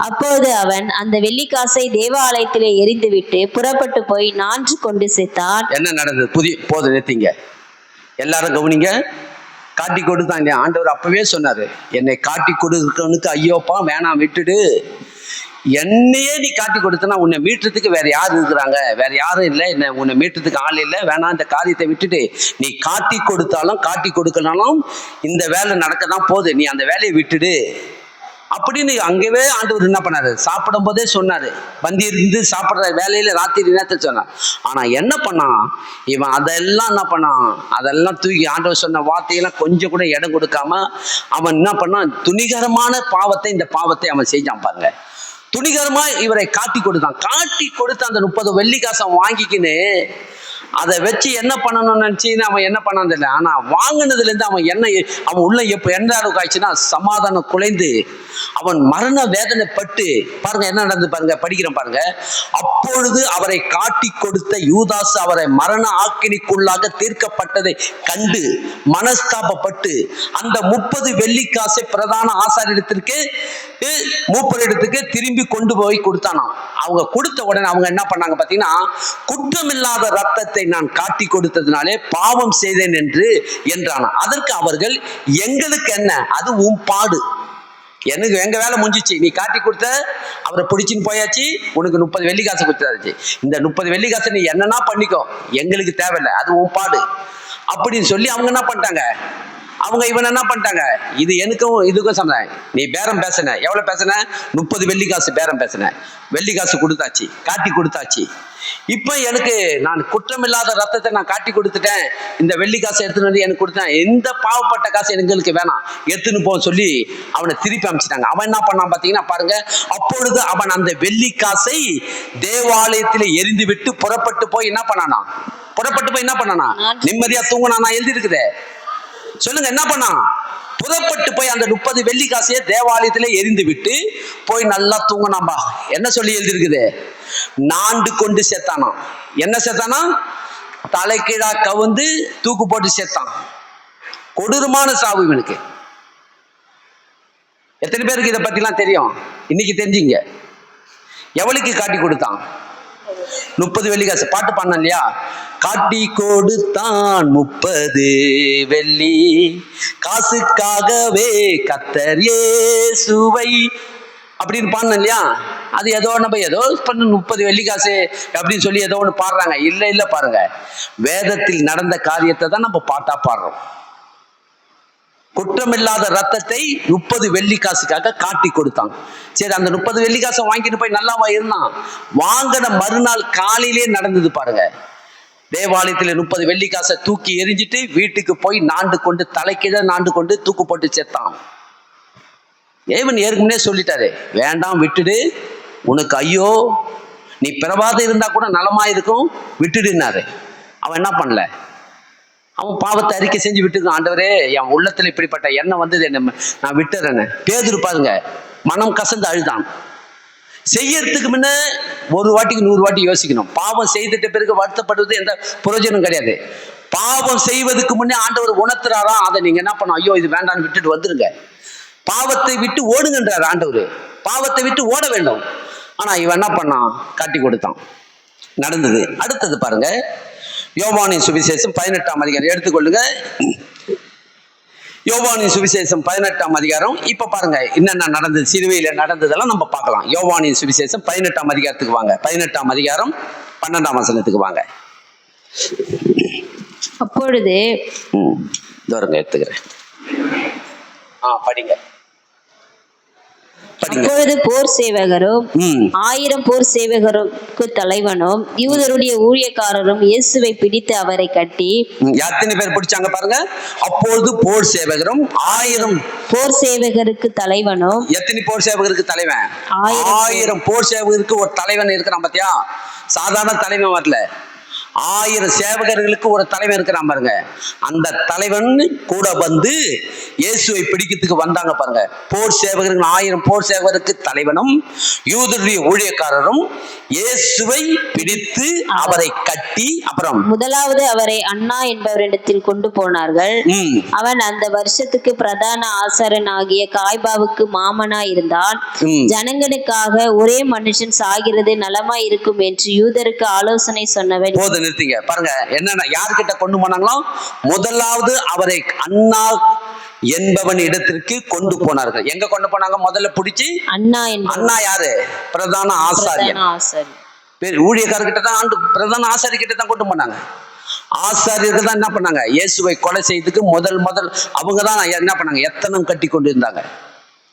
அப்போது அவன் அந்த வெள்ளிக்காசை தேவாலயத்திலே எறிந்துவிட்டு புறப்பட்டு போய் நான்று கொண்டு செத்தான். என்ன நடந்தது? போது நிறுத்திங்க, எல்லாரும் கவனிங்க. காட்டி கொடுத்தான். ஆண்டவர் அப்பவே சொன்னாரு, என்னை காட்டி கொடுக்கணுக்கு ஐயோப்பா வேணாம், விட்டுடு. என்னையே நீ காட்டி கொடுத்தனா உன்னை மீட்டுறதுக்கு வேற யாரு இருக்கிறாங்க? வேற யாரும் இல்லை, என்ன உன்னை மீட்டுறதுக்கு ஆள் இல்லை. வேணாம், இந்த காரியத்தை விட்டுட்டு நீ காட்டி கொடுத்தாலும் காட்டி கொடுக்கனாலும் இந்த வேலை நடக்க தான் போகுது, நீ அந்த வேலையை விட்டுடு அப்படின்னு அங்கேயே ஆண்டவர் என்ன பண்ணாரு? சாப்பிடும் போதே சொன்னாரு. பந்தி இருந்து சாப்பிட்ற வேலையில ராத்திரி நேரத்தில் சொன்னார். ஆனா என்ன பண்ணான் இவன்? அதெல்லாம் என்ன பண்ணான்? அதெல்லாம் தூக்கி ஆண்டவர் சொன்ன வார்த்தையெல்லாம் கொஞ்சம் கூட இடம் கொடுக்காம அவன் என்ன பண்ணான்? துணிகரமான பாவத்தை, இந்த பாவத்தை அவன் செஞ்சான். பாருங்க, துணிகரமா இவரை காட்டி கொடுத்தான். காட்டி கொடுத்து அந்த 30 வெள்ளிக்காசம் வாங்கிக்கின்னு அதை வச்சு என்ன பண்ணணும்னு நினைச்சுன்னு அவன் என்ன பண்ணான் தெரியல. ஆனா வாங்கினதுல இருந்து அவன் உள்ள எந்த அளவுக்கு ஆயிடுச்சுன்னா, சமாதானம் குலைந்து அவன் மரண வேதனை பட்டு, பாருங்க என்ன நடந்து பாருங்க, படிக்கிறேன் பாருங்க. அப்பொழுது அவரை காட்டி கொடுத்த யூதாஸ் அவரை மரண ஆக்கினிக்குள்ளாக தீர்க்கப்பட்டதை கண்டு மனஸ்தாபப்பட்டு அந்த 30 வெள்ளிக்காசை பிரதான ஆசாரிடத்திற்கு மூப்பரிடத்துக்கு திரும்பி கொண்டு போய் கொடுத்தானாம். அவங்க கொடுத்த உடனே அவங்க என்ன பண்ணாங்க பாத்தீங்கன்னா, குற்றமில்லாத ரத்தத்தை நான் காட்டி கொடுத்ததுனாலே பாவம் செய்தேன் என்றானா. அதற்கு அவர்கள், எங்களுக்கு என்ன, அது உன் பாடு, எனக்கு எங்க வேலை முடிஞ்சிச்சு, நீ காட்டி கொடுத்த அவரை பிடிச்சின்னு போயாச்சு, உனக்கு 30 வெள்ளிக்காசு கொடுத்தாச்சு, இந்த 30 வெள்ளிக்காசை நீ என்னன்னா பண்ணிக்கோ, எங்களுக்கு தேவையில்லை, அது உன் பாடு அப்படின்னு சொல்லி அவங்க என்ன பண்ணிட்டாங்க? அவங்க இவன் என்ன பண்ணிட்டாங்க? இது எனக்கும் இதுக்கும் சொன்ன, நீ பேரம் பேசின, எவ்வளவு பேசின? 30 வெள்ளிக்காசு பேரம் பேசின, வெள்ளிக்காசு கொடுத்தாச்சு, காட்டி கொடுத்தாச்சு. இப்ப எனக்கு நான் குற்றமில்லாத ரத்தத்தை நான் காட்டி கொடுத்துட்டேன், இந்த வெள்ளிக்காசை எடுத்துன்னு வந்து எனக்கு கொடுத்தேன், எந்த பாவப்பட்ட காசு எங்களுக்கு வேணாம், எடுத்துன்னு போன்னு சொல்லி அவனை திருப்பி அமைச்சிட்டாங்க. அவன் என்ன பண்ணான் பாத்தீங்கன்னா பாருங்க, அப்பொழுது அவன் அந்த வெள்ளிக்காசை தேவாலயத்திலே எரிந்து விட்டு புறப்பட்டு போய் என்ன பண்ணானா? நிம்மதியா தூங்கினானா? எழுதி இருக்குதே, சொல்லுங்க, என்ன பண்ணா? புறப்பட்டு போய் அந்த 30 வெள்ளிக்காசையை தேவாலயத்திலே எரிந்து விட்டு போய் நல்லா தூங்கினாம்பா. என்ன சொல்லி எழுதிருக்குது? நாண்டு கொண்டு சேர்த்தானா. என்ன சேர்த்தானா? தலைக்கீழா கவுந்து தூக்கு போட்டு சேர்த்தான். கொடூரமான சாவு இவனுக்கு. எத்தனை பேருக்கு இதை பத்திலாம் தெரியும்? இன்னைக்கு தெரிஞ்சுங்க. எவளுக்கு காட்டி கொடுத்தான்? 30 வெள்ளிக்காசு. பாட்டு பாடின இல்லையா? காட்டி கொடுத்தான் 30 வெள்ளி காசுக்காகவே கர்த்தர் இயேசுவை அப்படின்னு பாடின இல்லையா? அது ஏதோ நம்ம ஏதோ பண்ண 30 வெள்ளிக்காசு அப்படின்னு சொல்லி ஏதோ ஒன்று பாடுறாங்க. இல்லை பாருங்க, வேதத்தில் நடந்த காரியத்தை தான் நம்ம பாட்டா பாடுறோம். குற்றமில்லாத ரத்தத்தை 30 வெள்ளிக்காசுக்காக காட்டி கொடுத்தான். சரி, அந்த 30 வெள்ளிக்காசை வாங்கிட்டு போய் நல்லாவா இருந்தான்? வாங்கின மறுநாள் காலையிலே நடந்தது பாருங்க. தேவாலயத்தில் 30 வெள்ளிக்காசை தூக்கி எரிஞ்சிட்டு வீட்டுக்கு போய் நாண்டு கொண்டு தலைக்கீழ நாண்டு கொண்டு தூக்கு போட்டு சேர்த்தான். ஏவன் ஏற்கனவே சொல்லிட்டாரு, வேண்டாம் விட்டுடு, உனக்கு ஐயோ, நீ பிறவாத இருந்தா கூட நலமா இருக்கும், விட்டுடுனாரு. அவன் என்ன பண்ணல? அவன் பாவத்தை அறிக்கை செஞ்சு விட்டுருக்கான். ஆண்டவரே, என் உள்ளத்துல இப்படிப்பட்ட எண்ணம் வந்தது, என்ன நான் விட்டுறேன்னு. பேதுரு பாருங்க, மனம் கசந்து அழுதான். செய்யறதுக்கு முன்ன 1 வாட்டிக்கு 100 வாட்டி யோசிக்கணும். பாவம் செய்துட்ட பிறகு வருத்தப்படுவது எந்த பிரயோஜனம் கிடையாது. பாவம் செய்வதற்கு முன்னே ஆண்டவர் உணர்த்துறாரா, அதை நீங்க என்ன பண்ணணும்? ஐயோ, இது வேண்டாம்னு விட்டுட்டு வந்துருங்க. பாவத்தை விட்டு ஓடுங்கன்றார் ஆண்டவர். பாவத்தை விட்டு ஓட வேண்டும். ஆனா இவன் என்ன பண்ணான்? காட்டி கொடுத்தான். நடந்தது. அடுத்தது பாருங்க, யோவானின் சுவிசேஷம் 18ஆம் அதிகாரம் எடுத்துக்கொள்ளுங்க. யோவானின் சுவிசேஷம் 18ஆம் அதிகாரம். இப்ப பாருங்க என்னென்ன நடந்தது, சிலுவையில நடந்ததெல்லாம் நம்ம பார்க்கலாம். யோவானின் சுவிசேஷம் 18ஆம் அதிகாரத்துக்கு வாங்க. 18ஆம் அதிகாரம் 12ஆம் வசனத்துக்கு வாங்க. அப்பொழுது எடுத்துக்கிறேன். படிங்க. அப்பொழுது போர் சேவகரும் 1000 போர் சேவகருக்கு தலைவனும் யூதருடைய ஊழியக்காரரும் இயேசுவை பிடித்து அவரை கட்டி. எத்தனை பேர் பிடிச்சாங்க பாருங்க. அப்பொழுது போர் சேவகரும் 1000 போர் சேவகருக்கு தலைவனும். எத்தனை போர் சேவகருக்கு தலைவன்? 1000 போர் சேவகருக்கு ஒரு தலைவன் இருக்கிறான் பாத்தியா? சாதாரண தலைவன் வரல, 1000 சேவகர்களுக்கு ஒரு தலைவன் இருக்கிறான் பாருங்க. அந்த தலைவன் கூட வந்து இயேசுவை பிடிக்கிறதுக்கு வந்தாங்க பாருங்க. போர் சேவகர்கள் 1000 போர் சேவகருக்கு தலைவனும் யூதருடைய ஊழியக்காரரும் இயேசுவை பிடித்து அவரை கட்டி, அப்புறம் முதலாவது அவரை அண்ணா என்பவரிடத்தில் கொண்டு போனார்கள். அவன் அந்த வருஷத்துக்கு பிரதான ஆசாரன் ஆகிய காய்பாவுக்கு மாமனா இருந்தான். ஜனங்களுக்காக ஒரே மனுஷன் சாகிறது நலமாய் இருக்கும் என்று யூதருக்கு ஆலோசனை சொன்னவன். நிறுத்திங்க பாருங்க. என்னன்னா யார்கிட்ட கொண்டு போனாங்களோ, முதலாவது அவரை அண்ணா என்பவன் இடத்திற்கு கொண்டு போனார்கள். எங்க கொண்டு போனாங்க? முதல்ல பிடிச்சி அண்ணா யாரு? பிரதான ஆசாரியன். ஊழியக்காரர்கிட்ட தான், பிரதான ஆசாரிய கிட்ட தான் கொண்டு போனாங்க. ஆசாரியர்கள் தான் என்ன பண்ணாங்க? இயேசுவை கொலை செய்ததுக்கு முதல் அவங்க தான் என்ன பண்ணாங்க? எத்தனம் கட்டி கொண்டு இருந்தாங்க.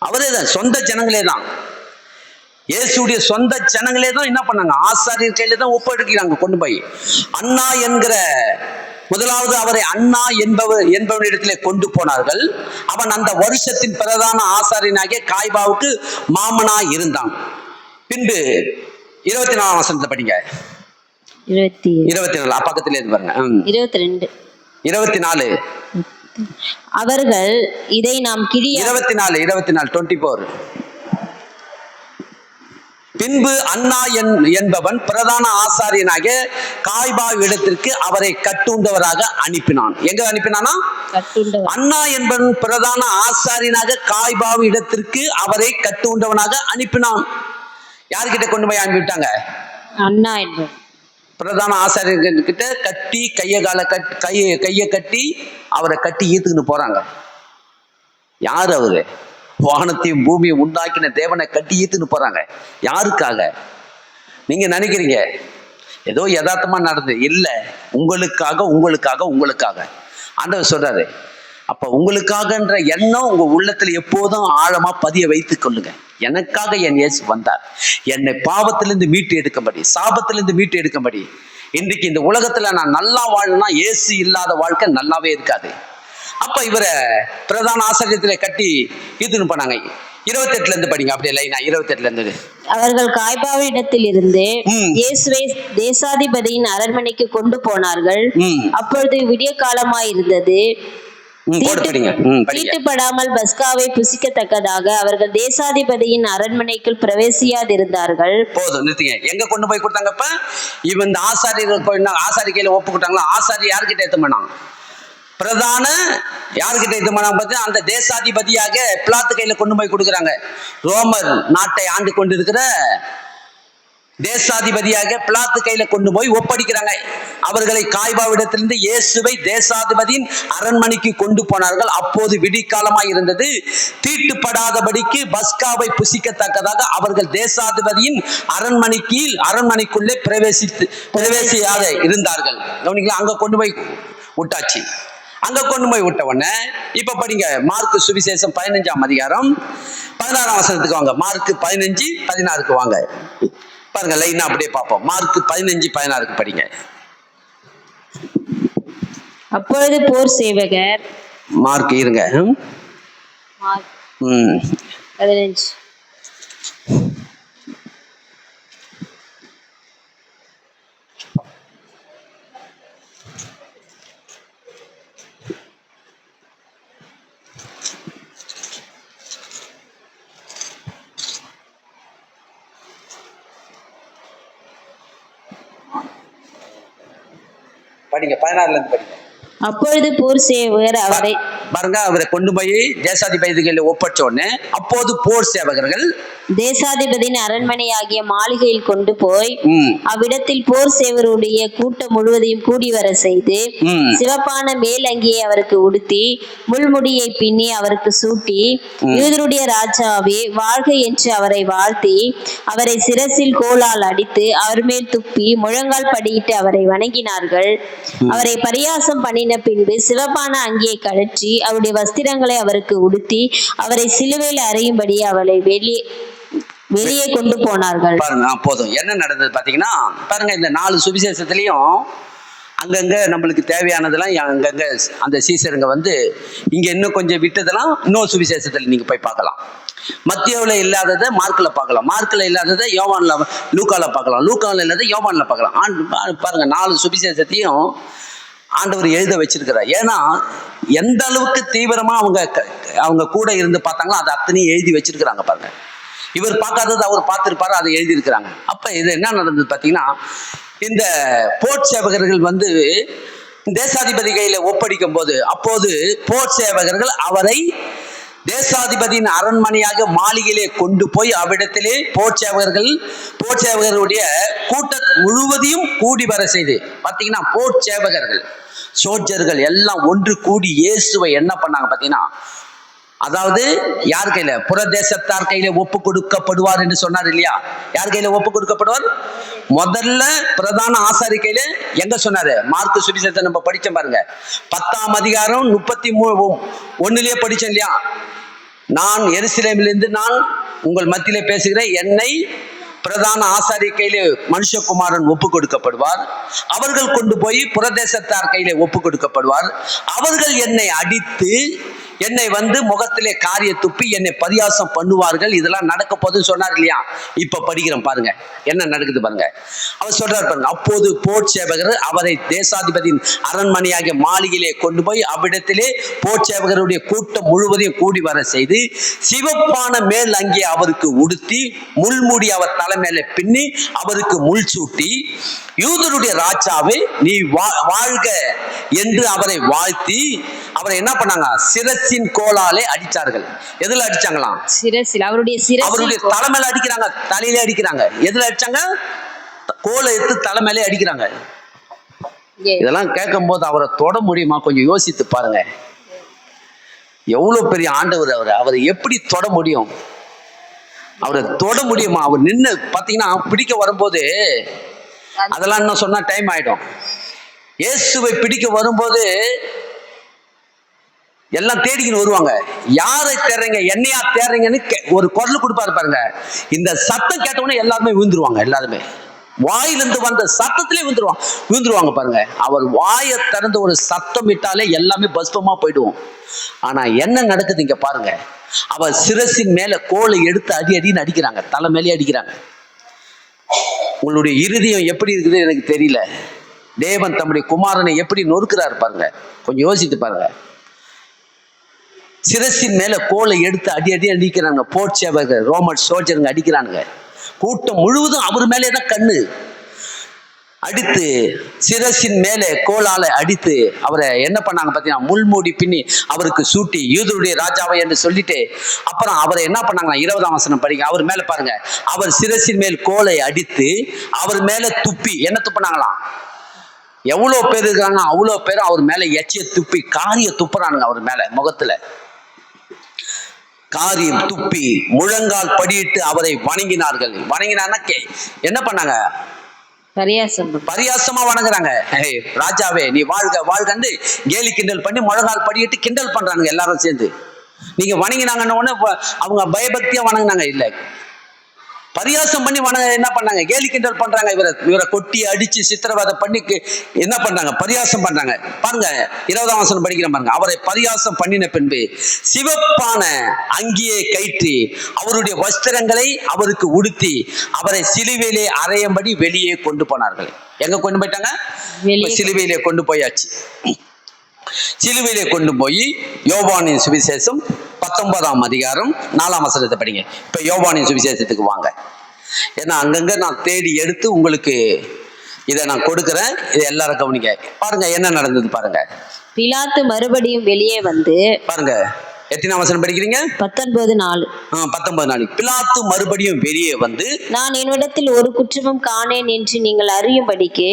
அவரே தான், சொந்த ஜனங்களே தான், இயேசுடைய சொந்த ஜனங்களே தான் என்ன பண்ணாங்க? ஆசாரியர் கையில தான் ஒப்படைக்கிறாங்க கொண்டு போய். அண்ணா என்கிற முதலாவது அவரை அண்ணா என்பவனிடத்திலே கொண்டு போனார்கள். அவன் அந்த வருஷத்தின் பிரதான ஆசாரியனாகிய காய்பாவுக்கு மாமனா இருந்தான். பின்பு 24 வசனத்தை படிங்க. 24 பக்கத்துல இருந்து பாருங்க. 24 அவர்கள் இதை நாம் 24 பின்பு அண்ணா என்பவன் பிரதான ஆசாரியனாக காய்பா இடத்திற்கு அவரை கட்டுண்டவராக அனுப்பினான். எங்க அனுப்பினானா? அண்ணா என்பவன் பிரதான ஆசாரியனாக காய்பா இடத்திற்கு அவரை கட்டுண்டவனாக அனுப்பினான். யாருக்கிட்ட கொண்டு போய் அனுப்பிவிட்டாங்க? அண்ணா என்பவன் பிரதான ஆசாரியர்கிட்ட கட்டி கையை கட்டி அவரை கட்டி ஈத்துக்கிட்டு போறாங்க. யாரு அவரு? வானத்தையும் பூமியை உண்டாக்கின தேவனை கட்டி ஈத்துன்னு போறாங்க. யாருக்காக? நீங்க நினைக்கிறீங்க ஏதோ யதார்த்தமா நடந்தது இல்ல, உங்களுக்காக ஆண்டவர் சொல்றாரு. அப்ப உங்களுக்காகன்ற எண்ணம் உங்க உள்ளத்துல எப்போதும் ஆழமா பதிய வைத்துக் கொள்ளுங்க. எனக்காக என் இயேசு வந்தார், என்னை பாவத்திலிருந்து மீட்டு எடுக்கும்படி, சாபத்திலிருந்து மீட்டு எடுக்கும்படி. இன்றைக்கு இந்த உலகத்துல நான் நல்லா வாழணும்னா இயேசு இல்லாத வாழ்க்கை நல்லாவே இருக்காது. அப்ப இவரை பிரதான ஆசாரியத்திலே கட்டி இதுன்னு பண்ணாங்க. 28 இருந்து படிங்க. அப்படியே லைனா 28 இருந்து. அவர்கள் காய்பாவின் இடத்தில் இருந்து இயேசுவை தேசாதிபதியின் அரண்மனைக்கு கொண்டு போனார்கள். அப்பொழுது விடிய காலமாயிருந்தது. தீட்டுப்படாமல் பஸ்காவை புசிக்கத்தக்கதாக அவர்கள் தேசாதிபதியின் அரண்மனைக்குள் பிரவேசியாதிருந்தார்கள். போதும், நிறுத்திங்க. எங்க கொண்டு போய் கொடுத்தாங்க? இப்ப இவன் ஆசாரியர் ஆசாரி கையில ஒப்புக்கிட்டாங்களா? ஆசாரி யாருக்கிட்ட ஏத்தமானாங்க? பிரதான யாருக்கிட்ட ஏத்தமானாங்க? பார்த்து அந்த தேசாதிபதியாக பிலாத்து கையில கொண்டு போய் கொடுக்குறாங்க. ரோமர் நாட்டை ஆண்டு கொண்டிருக்கிற தேசாதிபதியாக பிலாத்து கையில கொண்டு போய் ஒப்படைக்கிறாங்க. அவர்களை காய்பாவிடத்திலிருந்து இயேசுவை தேசாதிபதியின் அரண்மனைக்கு கொண்டு போனார்கள். அப்போது விடிக்காலமாய் இருந்தது. தீட்டுப்படாதபடிக்கு பஸ்காவை புசிக்கத்தக்கதாக அவர்கள் தேசாதிபதியின் அரண்மனைக்குள்ளே பிரவேசியாக இருந்தார்கள். அங்க கொண்டு போய் விட்டாச்சு. அங்க கொண்டு போய் விட்ட உடனே இப்ப படிங்க. மார்க்கு சுவிசேஷம் 15ஆம் அதிகாரம் 16ஆம் வசனத்துக்கு வாங்க. மார்க்கு 15:16 வாங்க. பாருங்க, லைனா அப்படியே பார்ப்போம். மார்க்கு 15:16 படிங்க. அப்பொழுது போர் சேவகர் மார்க் இருங்க 15 படிங்க. 16ல இருந்து படிங்க. அப்பொழுது போர் சேவகர் அவரை பாருங்க, அவரை கொண்டு போய் தேசாதிபதிகளை ஒப்படைச்ச உடனே அப்போது போர் சேவகர்கள் தேசாதிபதியின் அரண்மனை ஆகிய மாளிகையில் கொண்டு போய் அவ்விடத்தில் போர் சேவருடைய கூட்டம் முழுவதையும் கூடி வர செய்து சிவப்பான மேல் அங்கியை அவருக்கு உடுத்தி முள்முடியை பின்னி அவருக்கு சூட்டி யூதருடைய ராஜாவே வாழ்க என்று அவரை வாழ்த்தி அவரை சிரசில் கோலால் அடித்து அவர் மேல் துப்பி முழங்கால் படியிட்டு அவரை வணங்கினார்கள். அவரை பரியாசம் பண்ணின பின்பு சிவப்பான அங்கியை கழற்றி அவருடைய வஸ்திரங்களை அவருக்கு உடுத்தி அவரை சிலுவையில் அறையும்படி அவளை வெளியே கொண்டு போனார்கள். பாருங்க, போதும். என்ன நடந்தது பாத்தீங்கன்னா, பாருங்க, இந்த 4 சுவிசேஷத்துலயும் அங்கங்க நம்மளுக்கு தேவையானதெல்லாம் அங்கங்க அந்த சீசருங்க வந்து இங்க இன்னும் கொஞ்சம் விட்டதெல்லாம் இன்னொரு சுவிசேஷத்துல நீங்க போய் பார்க்கலாம். மத்தியவுல இல்லாததை மார்க்ல பார்க்கலாம், மார்க்ல இல்லாததை யோவான்ல லூக்கால பார்க்கலாம், லூக்கால இல்லாத யோவான்ல பார்க்கலாம். பாருங்க, 4 சுவிசேஷத்தையும் ஆண்டவர் எழுத வச்சிருக்கிறார். ஏன்னா எந்த அளவுக்கு தீவிரமா அவங்க கூட இருந்து பார்த்தாங்களோ அதை அத்தனையும் எழுதி வச்சிருக்கிறாங்க. பாருங்க, இவர் பார்க்காதது அவர் பார்த்திருப்பாரு, அதை எழுதியிருக்கிறாங்க. அப்ப இது என்ன நடந்தது பாத்தீங்கன்னா, இந்த போர்ட் சேவகர்கள் வந்து தேசாதிபதி கையில ஒப்படைக்கும் போது, அப்போது போர்ட் சேவகர்கள் அவரை தேசாதிபதியின் அரண்மனையாக மாளிகையிலே கொண்டு போய் அவ்விடத்திலே போர்ட் சேவகர்களுடைய கூட்டம் முழுவதையும் கூடி வர செய்து பாத்தீங்கன்னா, போர்ட் சேவகர்கள் சோல்ஜர்கள் எல்லாம் ஒன்று கூடி இயேசுவை என்ன பண்ணாங்க பாத்தீங்கன்னா, அதாவது யார் கையில? புறதேசத்தார் கையில ஒப்பு கொடுக்கப்படுவார் என்று சொன்னார் இல்லையா? யார் கையில ஒப்பு கொடுக்கப்படுவார்? முதல்ல பிரதான ஆசாரி கையில. எங்க சொன்னாரு? மார்க்கு சுவிசேஷத்தை நம்ம படிச்சோம் பாருங்க, 10ஆம் அதிகாரம் 33:1 படிச்சோம் இல்லையா? நான் எருசலேமிலிருந்து நான் உங்கள் மத்தியிலே பேசுகிறேன், என்னை பிரதான ஆசாரி கையிலே மனுஷகுமாரன் ஒப்பு கொடுக்கப்படுவார், அவர்கள் கொண்டு போய் புறதேசத்தார் கையிலே ஒப்பு கொடுக்கப்படுவார், அவர்கள் என்னை அடித்து என்னை வந்து முகத்திலே காரிய துப்பி என்னை பரியாசம் பண்ணுவார்கள், இதெல்லாம் நடக்க போதுன்னு சொன்னார் இல்லையா? இப்ப படிக்கிறோம் பாருங்க என்ன நடக்குது பாருங்க. அவர் சொல்றாரு பாருங்க, அப்போது போர்ட் சேவகர் அவரை தேசாதிபதியின் அரண்மனையாகிய மாளிகையிலே கொண்டு போய் அவ்விடத்திலே போர்ட் சேவகருடைய கூட்டம் முழுவதையும் கூடி வர செய்து சிவப்பான மேல் அங்கே அவருக்கு உடுத்தி முள்முடி அவர் தலைமையில பின்னி அவருக்கு முள் சூட்டி, யூதருடைய ராஜாவே நீ வாழ்க என்று அவரை வாழ்த்தி அவரை என்ன பண்ணாங்க? சிரசின் கோலாலே அடிச்சார்கள். எதுல அடிச்சாங்களாம்? சிரசில். அவருடைய தலைமையில அடிக்கிறாங்க, தலையிலே அடிக்கிறாங்க. எதுல அடிச்சாங்க? கோலை எடுத்து தலைமையிலே அடிக்கிறாங்க. இதெல்லாம் கேட்கும் போது அவரை தொட முடியுமா? கொஞ்சம் யோசித்து பாருங்க. எவ்வளவு பெரிய ஆண்டவர் அவரை எப்படி தொட முடியும்? அவரை தொட முடியுமா? அவர் நின்று பாத்தீங்கன்னா பிடிக்க வரும்போது அதெல்லாம் இன்னும் சொன்னா டைம் ஆயிடும். இயேசுவை பிடிக்க வரும்போது எல்லாம் தேடிக்கின்னு வருவாங்க. யாரை தேடுறீங்க, என்னையா தேடுறீங்கன்னு ஒரு குரல் கொடுப்பாரு பாருங்க. இந்த சத்தம் கேட்டவுடனே எல்லாருமே விழுந்துருவாங்க. எல்லாருமே வாயிலிருந்து வந்த சத்தத்திலே விழுந்துருவாங்க பாருங்க. அவர் வாயை திறந்து ஒரு சத்தம் விட்டாலே எல்லாமே பஸ்பமா போயிடுவோம். ஆனா என்ன நடக்குது இங்க பாருங்க. அவர் சிரசின் மேல கோலை எடுத்து அடின்னு அடிக்கிறாங்க, தலை மேலே அடிக்கிறாங்க. உங்களுடைய இருதயம் எப்படி இருக்குது எனக்கு தெரியல. தேவன் தம்முடைய குமாரனை எப்படி நொறுக்கிறார் பாருங்க, கொஞ்சம் யோசித்து பாருங்க. சிரசின் மேல கோலை எடுத்து அடி அடிக்கிறாங்க. போர்ட் சேவகர் ரோமன் சோல்ஜருங்க அடிக்கிறாங்க. கூட்டம் முழுவதும் அவர் மேலே தான் கண்ணு. அடித்து சிரசின் மேலே கோலால அடித்து அவரை என்ன பண்ணாங்க பார்த்தீங்கன்னா, முள்மூடி பின்னி அவருக்கு சூட்டி யூதருடைய ராஜாவை என்று சொல்லிட்டு அப்புறம் அவரை என்ன பண்ணாங்களா? 20ஆம் வசனம் படிங்க. அவர் மேல பாருங்க, அவர் சிரசின் மேல் கோலை அடித்து அவர் மேல துப்பி என்ன துப்பினாங்களாம்? எவ்வளவு பேர் இருக்காங்க, அவ்வளவு பேர் அவர் மேல எச்சிய துப்பி காரிய துப்புறானுங்க. அவர் மேல முகத்துல காரியம் துப்பி முழங்கால் படியிட்டு அவரை வணங்கினார்கள். வணங்கினான்னா என்ன பண்ணாங்க? பரியாசமா வணங்குறாங்க. ராஜாவே நீ வாழ்க வாழ்கன்னு கேலி கிண்டல் பண்ணி முழங்கால் படியிட்டு கிண்டல் பண்றாங்க எல்லாரும் சேர்ந்து. நீங்க வணங்கினாங்கன்னு உடனே அவங்க பயபக்தியா வணங்கினாங்க இல்ல, பரியாசம் பண்ணி என்ன பண்ணாங்க? கேலி கிண்டல் பண்றாங்க. இவரை கொட்டி அடிச்சு சித்திரவதை பண்ணி என்ன பண்றாங்க? பரியாசம் பண்றாங்க. பாருங்க 20ஆம் வசனம் படிக்கிற பாருங்க. அவரை பரியாசம் பண்ணின பின்பு சிவப்பான அங்கியை கயிற்றி அவருடைய வஸ்திரங்களை அவருக்கு உடுத்தி அவரை சிலுவையிலே அறையும்படி வெளியே கொண்டு போனார்கள். எங்க கொண்டு போயிட்டாங்க? சிலுவையிலே கொண்டு போயாச்சு. சிலுவையிலே கொண்டு போய் யோவானின் சுவிசேஷம் 19ஆம் அதிகாரம் 4ஆம் வசனத்தை படிங்க. இப்ப யோவானின் சுவிசேஷத்துக்கு வாங்க. ஏன்னா அங்கங்க நான் தேடி எடுத்து உங்களுக்கு இதை நான் கொடுக்கிறேன். இதை எல்லாரும் கவனிங்க. பாருங்க என்ன நடந்தது பாருங்க. பிலாத்து மறுபடியும் வெளியே வந்து பாருங்க, எத்தனாம் வசனம் படிக்கிறீங்க? 19:4. 19 பிலாத்து மறுபடியும் வெளியே வந்து, நான் என்னிடத்தில் ஒரு குற்றமும் காணேன் என்று நீங்கள் அறியும்படிக்கு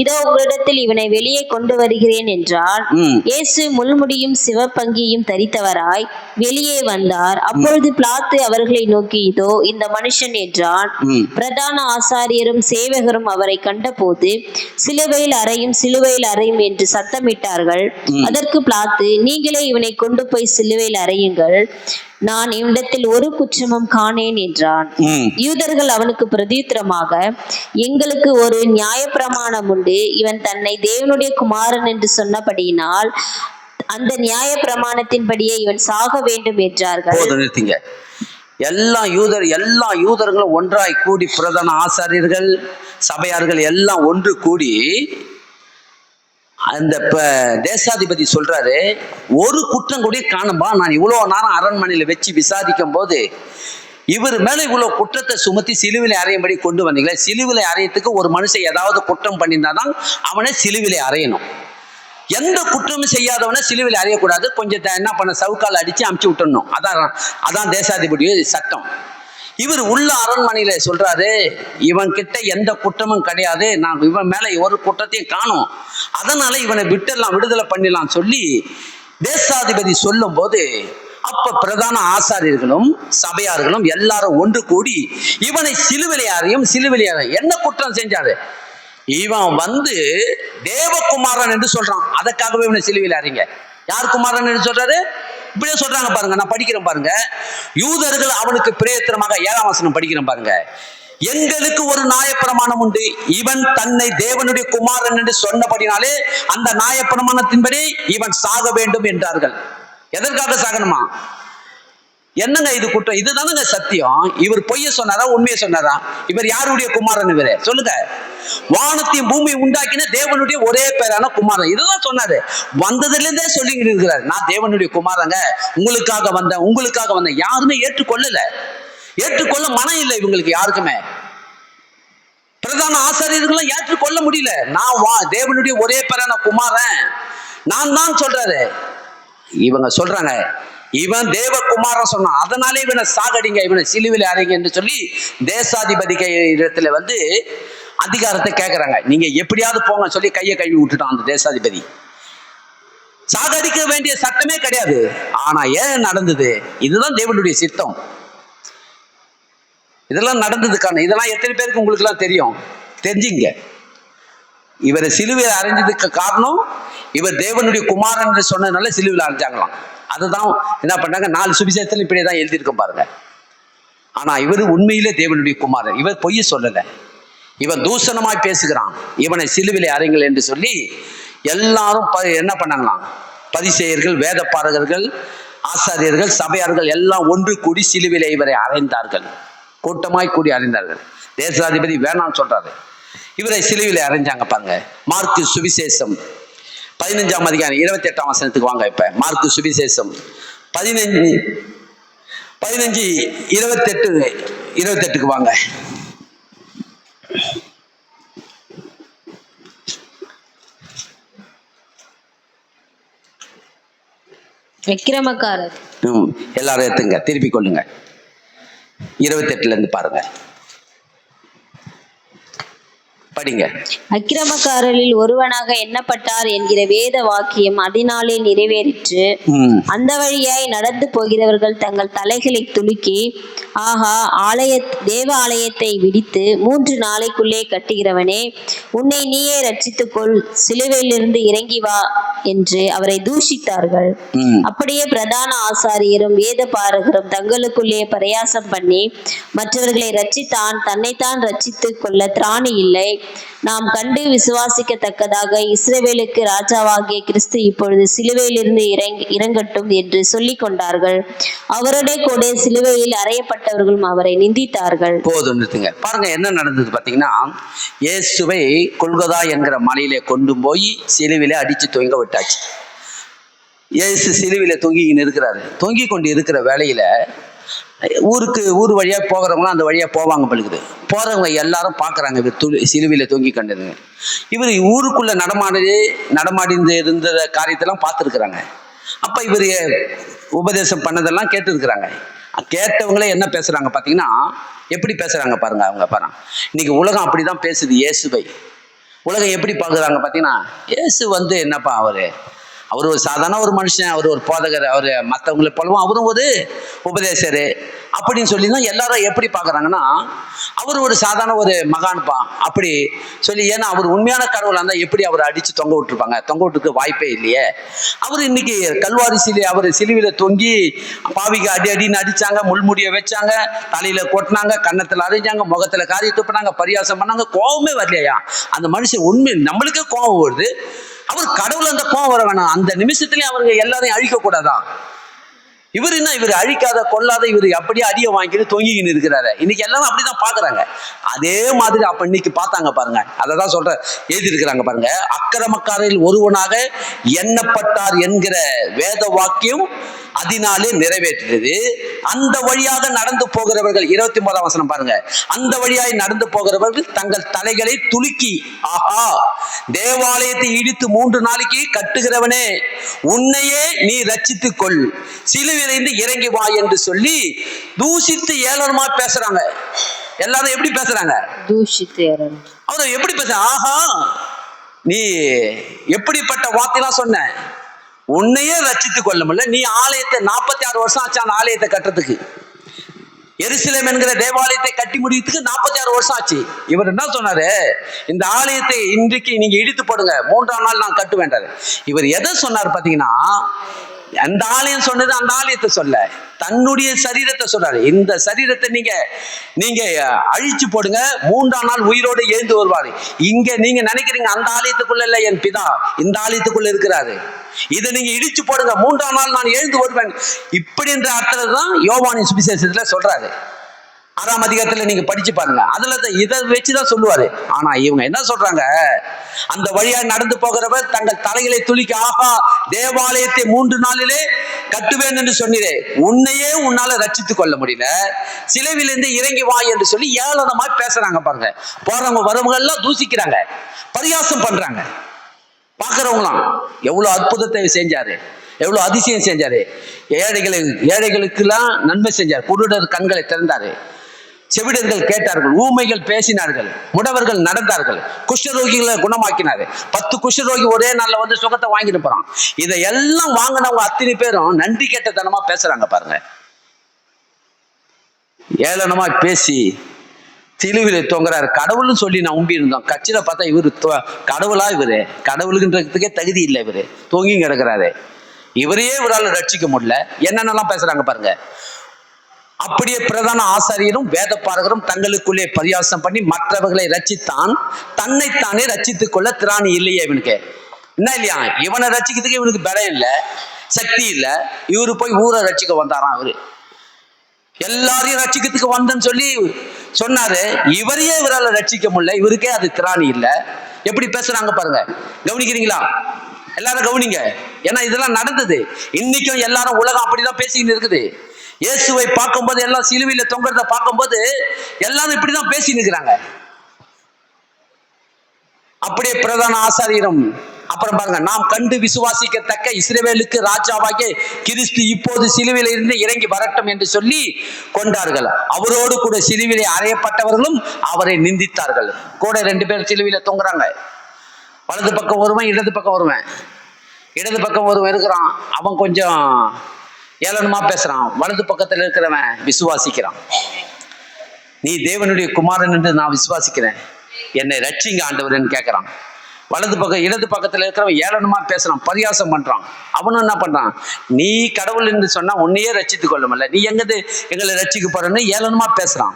இதோ உங்களிடத்தில் இவனை வெளியே கொண்டு வருகிறேன் என்றார். இயேசு முள்முடியும் சிவப்பங்கியும் தரித்தவராய் வெளியே வந்தார். அப்பொழுது பிலாத்து அவர்களை நோக்கி, இதோ இந்த மனுஷன் என்றான். பிரதான ஆசாரியரும் சேவகரும் அவரை கண்டபோது, சிலுவையில் அறையும், சிலுவையில் அறையும் என்று சத்தமிட்டார்கள். அதற்கு பிலாத்து, நீங்களே இவனை கொண்டு போய் சிலுவையில் அறையுங்கள், நான் இவ்விடத்தில் ஒரு குற்றமும் காணேன் என்றான். யூதர்கள் அவனுக்கு பிரதியுத்தரமாக, எங்களுக்கு ஒரு நியாயப்பிரமாணம் உண்டு, இவன் தன்னை தேவனுடைய குமாரன் என்று சொன்னபடியினால் அந்த நியாய பிரமாணத்தின்படியே இவன் சாக வேண்டும் என்றார்கள். எல்லா யூதர்களும் ஒன்றாய் கூடி, பிரதான ஆசாரியர்கள் சபையார்கள் எல்லாம் ஒன்று கூடி, அந்த தேசாதிபதி சொல்றாரு, ஒரு குற்றம் கூட காணும்பா, நான் இவ்வளவு நேரம் அரண்மனையில வச்சு விசாரிக்கும் போது இவர் மேல இவ்வளவு குற்றத்தை சுமத்தி சிலுவிலை அறையும்படி கொண்டு வந்தீங்களே, சிலுவிலை அறையத்துக்கு ஒரு மனுஷன் ஏதாவது குற்றம் பண்ணியிருந்தாதான் அவனை சிலுவிலை அறையணும். எந்த குற்றமும் செய்யாதவனை சிலுவிலை அறையக்கூடாது. கொஞ்சம் என்ன பண்ண, சவுக்கால் அடிச்சு அமுச்சு விட்டுடணும். அதான் தேசாதிபதியுடைய சட்டம். இவர் உள்ள அரண்மனையில சொல்றாரு, இவன் கிட்ட எந்த குற்றமும் கிடையாது, நான் இவன் மேல ஒரு குற்றத்தையும் காணும், அதனால இவனை விடுதலை பண்ணிடலாம் சொல்லி தேசாதிபதி சொல்லும் போது, அப்ப பிரதான ஆசாரியர்களும் சபையார்களும் எல்லாரும் ஒன்று கூடி இவனை சிலுவிலை அறையும். என்ன குற்றம் செஞ்சாரு? இவன் வந்து தேவகுமாரன் என்று சொல்றான், அதற்காகவே இவனை சிலுவையில் அறையுங்க. யார் குமாரன் என்று சொல்றாரு? இப்படியே சொல்றாங்க பாருங்க. நான் படிக்கிறேன் பாருங்க. யூதர்கள் அவனுக்கு பிரேத்திரமாக 7ஆம் வசனம் படிக்கிறேன் பாருங்க. எங்களுக்கு ஒரு நியாயப்பிரமாணம் உண்டு, இவன் தன்னை தேவனுடைய குமாரன் என்று சொன்னபடினாலே அந்த நியாயப்பிரமாணத்தின்படி இவன் சாக வேண்டும் என்றார்கள். எதற்காக சாகணுமா? என்னங்க இது குற்றம்? இதுதானுங்க சத்தியம். இவர் பொய்ய சொன்னாரா உண்மையை சொன்னாரா? இவர் யாருடைய குமாரன்? இவரு சொல்லுங்க. வானத்தையும் பூமி உண்டாக்கின தேவனுடைய ஒரே பேரான குமாரன். இதுதான் சொன்னாரு. வந்ததுல இருந்தே சொல்லிக்கிட்டு இருக்கிறாரு, நான் தேவனுடைய குமாரங்க, உங்களுக்காக வந்தேன். யாருமே ஏற்றுக்கொள்ள மனம் இல்லை இவங்களுக்கு யாருக்குமே. பிரதான ஆசாரியர்களும் ஏற்றுக்கொள்ள முடியல. நான் தேவனுடைய ஒரே பேரான குமாரன் நான் தான் சொல்றாரு. இவங்க சொல்றாங்க, இவன் தேவகுமாரன் சொன்னான், அதனாலே இவனை சாகடிங்க, இவனை சிலுவையில் அறைங்க என்று சொல்லி தேசாதிபதி இடத்துல வந்து அதிகாரத்தை கேட்கிறாங்க. நீங்க எப்படியாவது போங்க சொல்லி கையை கழுவி விட்டுட்டான் அந்த தேசாதிபதி. சாகடிக்க வேண்டிய சட்டமே கிடையாது. ஆனா ஏன் நடந்தது? இதுதான் தேவனுடைய சித்தம். இதெல்லாம் நடந்ததுக்கான இதெல்லாம் எத்தனை பேருக்கு உங்களுக்கு எல்லாம் தெரியும்? தெரிஞ்சுங்க. இவரை சிலுவையில் அறைஞ்சதுக்கு காரணம், இவர் தேவனுடைய குமாரன் என்று சொன்னதுனால சிலுவையில் அறைஞ்சாங்களாம். அதுதான் என்ன பண்ணாங்க, 4 சுவிசேஷத்துல இப்படியேதான் எழுதியிருக்க பாருங்க. ஆனா இவர் உண்மையிலே தேவனுடைய குமாரன். இவர் பொய்ய சொல்லல, இவன் தூஷணமாய் பேசுகிறான். இவனை சிலுவிலை அறைங்கள் என்று சொல்லி எல்லாரும் என்ன பண்ணாங்களாம், பரிசேயர்கள், வேத பாரகர்கள், ஆசாரியர்கள், சபையார்கள் எல்லாம் ஒன்று கூடி சிலுவிலை இவரை அறைந்தார்கள். கூட்டமாய் கூடி அறைந்தார்கள். தேசாதிபதி வேணான்னு சொல்றாரு, இவரை சிலுவிலை அறைஞ்சாங்க பாருங்க. மார்க்கு சுவிசேஷம் 15ஆம் அதிகாரம் 28ஆம் வசனத்துக்கு வாங்க. இப்ப மார்க்கு சுவிசேஷம் 15:28 வாங்க. விக்கிரமக்காரர் எல்லாரும் எடுத்துங்க, திருப்பி கொள்ளுங்க. 28 இருந்து பாருங்க, படிங்க. அக்கிரமக்காரரில் ஒருவனாக எண்ணப்பட்டார் என்கிற வேத வாக்கியம் அதனாலே நிறைவேறிற்று. அந்த வழியாய் நடந்து போகிறவர்கள் தங்கள் தலைகளை துலுக்கி, ஆஹா, தேவ ஆலயத்தை விடித்து 3 நாளைக்குள்ளே கட்டுகிறவனே, உன்னை நீயே ரட்சித்துக்கொள், சிலுவையிலிருந்து இறங்கி வா என்று அவரை தூஷித்தார்கள். அப்படியே பிரதான ஆசாரியரும் வேத பாரகரும் தங்களுக்குள்ளே பிரயாசம் பண்ணி, மற்றவர்களை ரட்சித்தான், தன்னைத்தான் ரட்சித்துக் கொள்ள திராணி இல்லை, நாம் கண்டு விசுவாசிக்கத்தக்கதாக இஸ்ரவேலுக்கு ராஜாவாகிய கிறிஸ்து இப்பொழுது சிலுவையிலிருந்து இறங்கட்டும் என்று சொல்லிக் கொண்டார்கள். அவருடைய கூட சிலுவையில் அறையப்பட்டவர்களும் அவரை நிந்தித்தார்கள். போதும் பாருங்க என்ன நடந்தது பாத்தீங்கன்னா, இயேசுவை கொல்கதா என்கிற மலையிலே கொண்டு போய் சிலுவையிலே அடிச்சு தொங்க விட்டாச்சு. இயேசு சிலுவையில தொங்கிக்கின்னு இருக்கிறாரு. தொங்கி கொண்டு இருக்கிற வேலையில ஊர் வழியா போகிறவங்களும் அந்த வழியா போவாங்க பழுகுது. போறவங்க எல்லாரும் பாக்குறாங்க இவர் சிலுவையில தொங்கி கண்டதுங்க. இவர் ஊருக்குள்ள நடமாடி இருந்த காரியத்தெல்லாம் பார்த்துருக்குறாங்க. அப்ப இவர் உபதேசம் பண்ணதெல்லாம் கேட்டு இருக்கிறாங்க. கேட்டவங்களே என்ன பேசுறாங்க பாத்தீங்கன்னா, எப்படி பேசுறாங்க பாருங்க. அவங்க பாருங்க, இன்னைக்கு உலகம் அப்படிதான் பேசுது. இயேசுவை உலகம் எப்படி பார்க்குறாங்க பார்த்தீங்கன்னா, இயேசு வந்து என்னப்பா அவர் ஒரு சாதாரண ஒரு மனுஷன், அவர் ஒரு போதகர், அவர் மற்றவங்களை போலவும் அவரும் ஒரு உபதேசர் அப்படின்னு சொல்லி தான் எல்லாரும் எப்படி பார்க்குறாங்கன்னா, அவர் ஒரு சாதாரண ஒரு மகான்ப்பா அப்படி சொல்லி. ஏன்னா அவர் உண்மையான கடவுளாக இருந்தால் எப்படி அவரை அடித்து தொங்க விட்டுருப்பாங்க? தொங்க விட்டுருக்கு வாய்ப்பே இல்லையே. அவர் இன்னைக்கு கல்வாரி அவர் சிலுவையில் தொங்கி பாவிக்கு அடின்னு அடித்தாங்க, முள்முடியை வச்சாங்க, தலையில் கொட்டினாங்க, கன்னத்தில் அரைஞ்சாங்க, முகத்தில் காரி துப்பினாங்க, பரியாசம் பண்ணாங்க. கோபமே வரலையா அந்த மனுஷன்? உண்மை நம்மளுக்கே கோபம் வருது. அவர் கடவுள் அந்த கோபம் வர வேணாம். அந்த நிமிஷத்துலயும் அவருக்கு எல்லாரையும் அழிக்க கூடாதான். இவர் என்ன, இவர் அழிக்காத கொள்ளாத, இவர் அப்படியே அடியை வாங்கிட்டு தொங்கிக்கின்னு இருக்கிறாரு. இன்னைக்கு எல்லாரும் அப்படிதான் பாக்குறாங்க. அதே மாதிரி அப்ப இன்னைக்கு பார்த்தாங்க பாருங்க. அததான் சொல்ற எழுதி இருக்கிறாங்க பாருங்க. அக்கிரமக்காரரில் ஒருவனாக எண்ணப்பட்டார் என்கிற வேத வாக்கியம் அதனாலே நிறைவேற்றது. அந்த வழியாக நடந்து போகிறவர்கள், 21ஆம் வசனம் பாருங்க. அந்த வழியாக நடந்து போகிறவர்கள் தங்கள் தலைகளை துலுக்கி, ஆஹா, தேவாலயத்தை இடித்து 3 நாளைக்கு கட்டுகிறவனே, உன்னையே நீ ரட்சித்துக் கொள், சிலுவையிலிருந்து இறங்கி வா என்று சொல்லி தூஷித்து ஏளனமா பேசுறாங்க. எல்லாரும் எப்படி பேசுறாங்க? தூஷித்து அவரை எப்படி பேச, ஆஹா, நீ எப்படிப்பட்ட வார்த்தைலாம் சொன்ன, உன்னையே ரட்சித்துக் கொள்ள முடியல. நீ ஆலயத்தை 46 வருஷம் ஆச்சு அந்த ஆலயத்தை கட்டுறதுக்கு. எருசலேம் என்கிற தேவாலயத்தை கட்டி முடிக்கிறதுக்கு 46 வருஷம் ஆச்சு. இவர் என்ன சொன்னாரு? இந்த ஆலயத்தை இன்றைக்கு நீங்க இடித்து போடுங்க, 3ஆம் நாள் நான் கட்டு வேண்டாரு. இவர் எதை சொன்னார் பாத்தீங்கன்னா, அந்த ஆலயம் சொன்னது அந்த ஆலயத்தை சொல்ல, தன்னுடைய சரீரத்தை சொல்றாரு. இந்த சரீரத்தை நீங்க அழிச்சு போடுங்க, 3ஆம் நாள் உயிரோடு எழுந்து வருவாரு. இங்க நீங்க நினைக்கிறீங்க அந்த ஆலயத்துக்குள்ள இல்ல என் பிதா இந்த ஆலயத்துக்குள்ள இருக்கிறாரு, இதை நீங்க இடிச்சு போடுங்க, 3ஆம் நாள் நான் எழுந்து வருவேன். இப்படின்ற அர்த்தம் தான் யோவானின் சுவிசேஷத்துல சொல்றாரு. 6ஆம் அதிகாரத்துல நீங்க படிச்சு பாருங்க. அதுல இதை வச்சுதான் சொல்லுவாரு. ஆனா இவங்க என்ன சொல்றாங்க? அந்த வழியா நடந்து போகிறவர் தங்கள் தலைகளை துளிக்க, ஆஹா, தேவாலயத்தை 3 நாளிலே கட்டுவேன் என்று சொன்னீரே, உன்னையே உன்னால ரட்சித்துக் கொள்ள முடியல, சிலுவையிலிருந்து இறங்கி வா என்று சொல்லி ஏளனமா பேசுறாங்க பாருங்க. போறவங்க வரவங்க எல்லாம் தூசிக்கிறாங்க, பரியாசம் பண்றாங்க. பாக்குறவங்களாம் எவ்வளவு அற்புதத்தை செஞ்சாரு, எவ்வளவு அதிசயம் செஞ்சாரு. ஏழைகளுக்கெல்லாம் நன்மை செஞ்சார். குருடர் கண்களை திறந்தாரு, செவிடர்கள் கேட்டார்கள், ஊமைகள் பேசினார்கள், முடவர்கள் நடந்தார்கள், குஷ்டரோகிகளை குணமாக்கினாரு. 10 குஷ்டரோகி ஒரே நாள்ல வந்து சுகத்தை வாங்கிட்டு போறான். இதையெல்லாம் வாங்கினவங்க அத்தனை பேரும் நன்றி கேட்டத்தனமா பேசுறாங்க பாருங்க. ஏளனமா பேசி சிலுவையில தொங்குறாரு. கடவுள்னு சொல்லி நான் உம்பி இருந்தோம். கட்சியில பார்த்தா இவரு கடவுளா? இவரு கடவுளுக்குன்றதுக்கே தகுதி இல்லை. இவரு தொங்கி கிடக்குறாரு. இவரையே இவரால் ரட்சிக்க முடியல. என்னென்னலாம் பேசுறாங்க பாருங்க. அப்படியே பிரதான ஆசாரியரும் வேத பாரகரும் தங்களுக்குள்ளே பரியாசம் பண்ணி மற்றவர்களை ரட்சித்தான், தன்னைத்தானே ரட்சித்துக் கொள்ள திராணி இல்லையே இவனுக்கு. என்ன இல்லையா? இவனை ரட்சிக்கிறதுக்கு இவனுக்கு பலம் இல்லை, சக்தி இல்லை. இவரு போய் ஊரை ரட்சிக்க வந்தாராம். இவரு எல்லாரையும் ரட்சிக்கிறதுக்கு வந்தேன்னு சொல்லி சொன்னாரு. இவரையே இவரால் ரட்சிக்க முடியல, இவருக்கே அது திராணி இல்லை. எப்படி பேசுறாங்க பாருங்க. கவனிக்கிறீங்களா? எல்லாரும் கவனிங்க. ஏன்னா இதெல்லாம் நடந்தது. இன்னைக்கும் எல்லாரும் உலகம் அப்படிதான் பேசிக்கிட்டு இருக்குது. இயேசுவை பார்க்கும்போது, எல்லாம் சிலுவையில தொங்குறத பார்க்கும்போது எல்லாரும் இப்படிதான் பேசி நிற்கிறாங்க. அப்படியே பிரதான ஆசாரியரும் அப்புறம் பாருங்க, நாம் கண்டு விசுவாசிக்கத்தக்க இஸ்ரவேலுக்கு ராஜாவாகிய கிறிஸ்து இப்போது சிலுவையில இருந்து இறங்கி வரட்டும் என்று சொல்லி கொண்டார்கள். அவரோடு கூட சிலுவையிலே அறையப்பட்டவர்களும் அவரை நிந்தித்தார்கள். கூட 2 பேர் சிலுவையில தொங்குறாங்க. வலது பக்கம் வருவேன், இடது பக்கம் வருவேன். இடது பக்கம் ஒருவன் இருக்கிறான், அவன் கொஞ்சம் ஏளனமா பேசுறான். வலது பக்கத்துல இருக்கிறவன் விசுவாசிக்கிறான். நீ தேவனுடைய குமாரன் என்று நான் விசுவாசிக்கிறேன், என்னை ரட்சிங்க ஆண்டவர்ன்னு கேட்கிறான். வலது பக்கம் இடது பக்கத்துல இருக்கிறவன் ஏளனமா பேசுறான், பரியாசம் பண்றான். அவனும் என்ன பண்றான்? நீ கடவுள் என்று சொன்னா உன்னையே ரட்சித்துக் கொள்ள முடியல, நீ எங்களை ரட்சிக்க போறன்னு ஏளனமா பேசுறான்.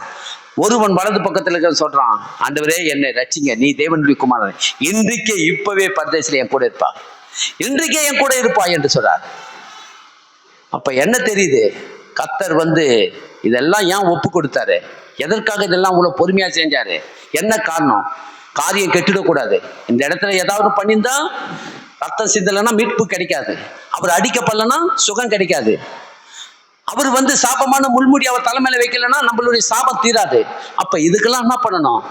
ஒருவன் வலது பக்கத்துல இருக்க சொல்றான், ஆண்டவரே என்னை ரட்சிங்க, நீ தேவனுடைய குமாரன், இன்றைக்கே இப்பவே பரதேசில என் கூட இருப்பா, இன்றைக்கே என் கூட இருப்பா என்று சொல்றார். அப்ப என்ன தெரியுது? கர்த்தர் இதெல்லாம் ஏன் ஒப்பு கொடுத்தாரு? எதற்காக இதெல்லாம் இவ்வளவு பொறுமையா செஞ்சாரு? என்ன காரணம்? காரியம் கெட்டுடக்கூடாது. இந்த இடத்துல ஏதாவது பண்ணியிருந்தா ரத்தம் சிந்தலைன்னா மீட்பு கிடைக்காது. அவர் அடிக்கப்படலைன்னா சுகம் கிடைக்காது. அவர் சாபமான முள்முடி அவர் தலைமையில வைக்கலன்னா நம்மளுடைய சாபம் தீராது. அப்ப இதுக்கெல்லாம் என்ன பண்ணணும்?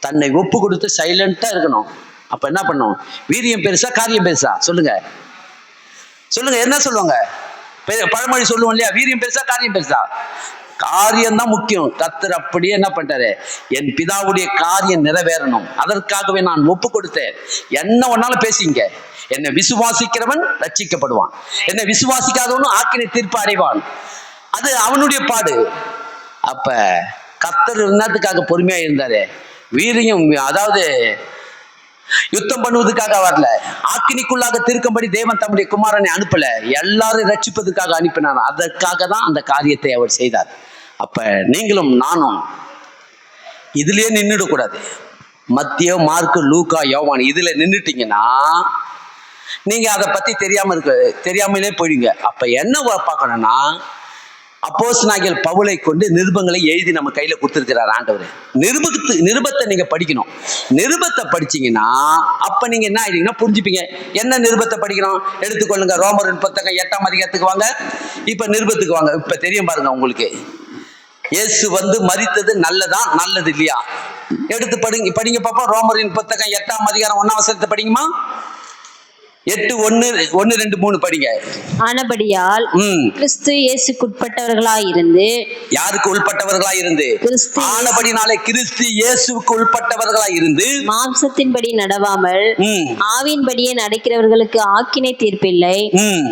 தன்னை ஒப்பு கொடுத்து சைலண்டா இருக்கணும். அப்ப என்ன பண்ணணும்? வீரியம் பெருசா காரியம் பெருசா? சொல்லுங்க, சொல்லுங்க, என்ன சொல்லுவாங்க? பழமொழி சொல்லுவோம் இல்லையா, வீரியம் பெருசா காரியம் பெருசா? காரியம் தான் முக்கியம். கர்த்தர் அப்படியே என்ன பண்ணிட்டாரு, என் பிதாவுடைய காரியம் நிறைவேறணும், அதற்காகவே நான் ஒப்பு கொடுத்தேன். என்ன ஒன்னாலும் பேசிங்க, என்னை விசுவாசிக்கிறவன் ரட்சிக்கப்படுவான், என்னை விசுவாசிக்காதவனும் ஆக்கினை தீர்ப்பு அடைவான். அது அவனுடைய பாடு. அப்ப கர்த்தர் என்னத்துக்காக பொறுமையா இருந்தாரு? வீரியம், அதாவது யுத்தம் பண்ணுவதற்காக வரல, ஆக்கினிக்குள்ளாக தீர்க்கும்படி தேவன் தம்முடைய குமாரனை அனுப்பல, எல்லாரும் ரட்சிப்பதற்காக அனுப்பினார். அதற்காக தான் அந்த காரியத்தை அவர் செய்தார். அப்ப நீங்களும் நானும் இதுலயே நின்றுடக்கூடாது. மத்திய, மார்க்கு, லூக்கா, யோவான் இதுல நின்றுட்டீங்கன்னா நீங்க அதை பத்தி தெரியாமலே போயிடுங்க. அப்ப என்ன பார்க்கணும்னா, அப்போஸ்தலனாகிய பவுலை கொண்டு நிருபங்களை எழுதி நம்ம கையில கொடுத்திருக்கிறார் ஆண்டவர். நிருபத்தை நீங்க படிக்கணும். நிருபத்தை படிச்சீங்கன்னா அப்ப நீங்க என்ன ஆயிடுங்கன்னா புரிஞ்சுப்பீங்க. என்ன நிருபத்தை படிக்கணும்? எடுத்துக்கொள்ளுங்க, ரோமரின் புத்தகம் 8ஆம் அதிகாரத்துக்கு வாங்க. இப்ப நிருபத்துக்கு வாங்க. இப்ப தெரியும் பாருங்க உங்களுக்கு, இயேசு மரித்தது நல்லதா நல்லது இல்லையா? எடுத்து படிங்க பாப்பா. ரோமரின் புத்தகம் 8ஆம் அதிகாரம் 1ஆம் வசனத்தை படிங்கம்மா. 8:1-2-3 படிங்க. ஆனபடியால் கிறிஸ்து இயேசுக்குட்பட்டவர்களாயிருந்து. யாருக்கு உட்பட்டவர்களாயிருந்து? ஆனபடினாலே கிறிஸ்து இயேசுவுக்கு உட்பட்டவர்களாயிருந்து மாம்சத்தின்படி நடவாமல் ஆவியின்படியே நடக்கிறவர்களுக்கு ஆக்கினை தீர்ப்பில்லை.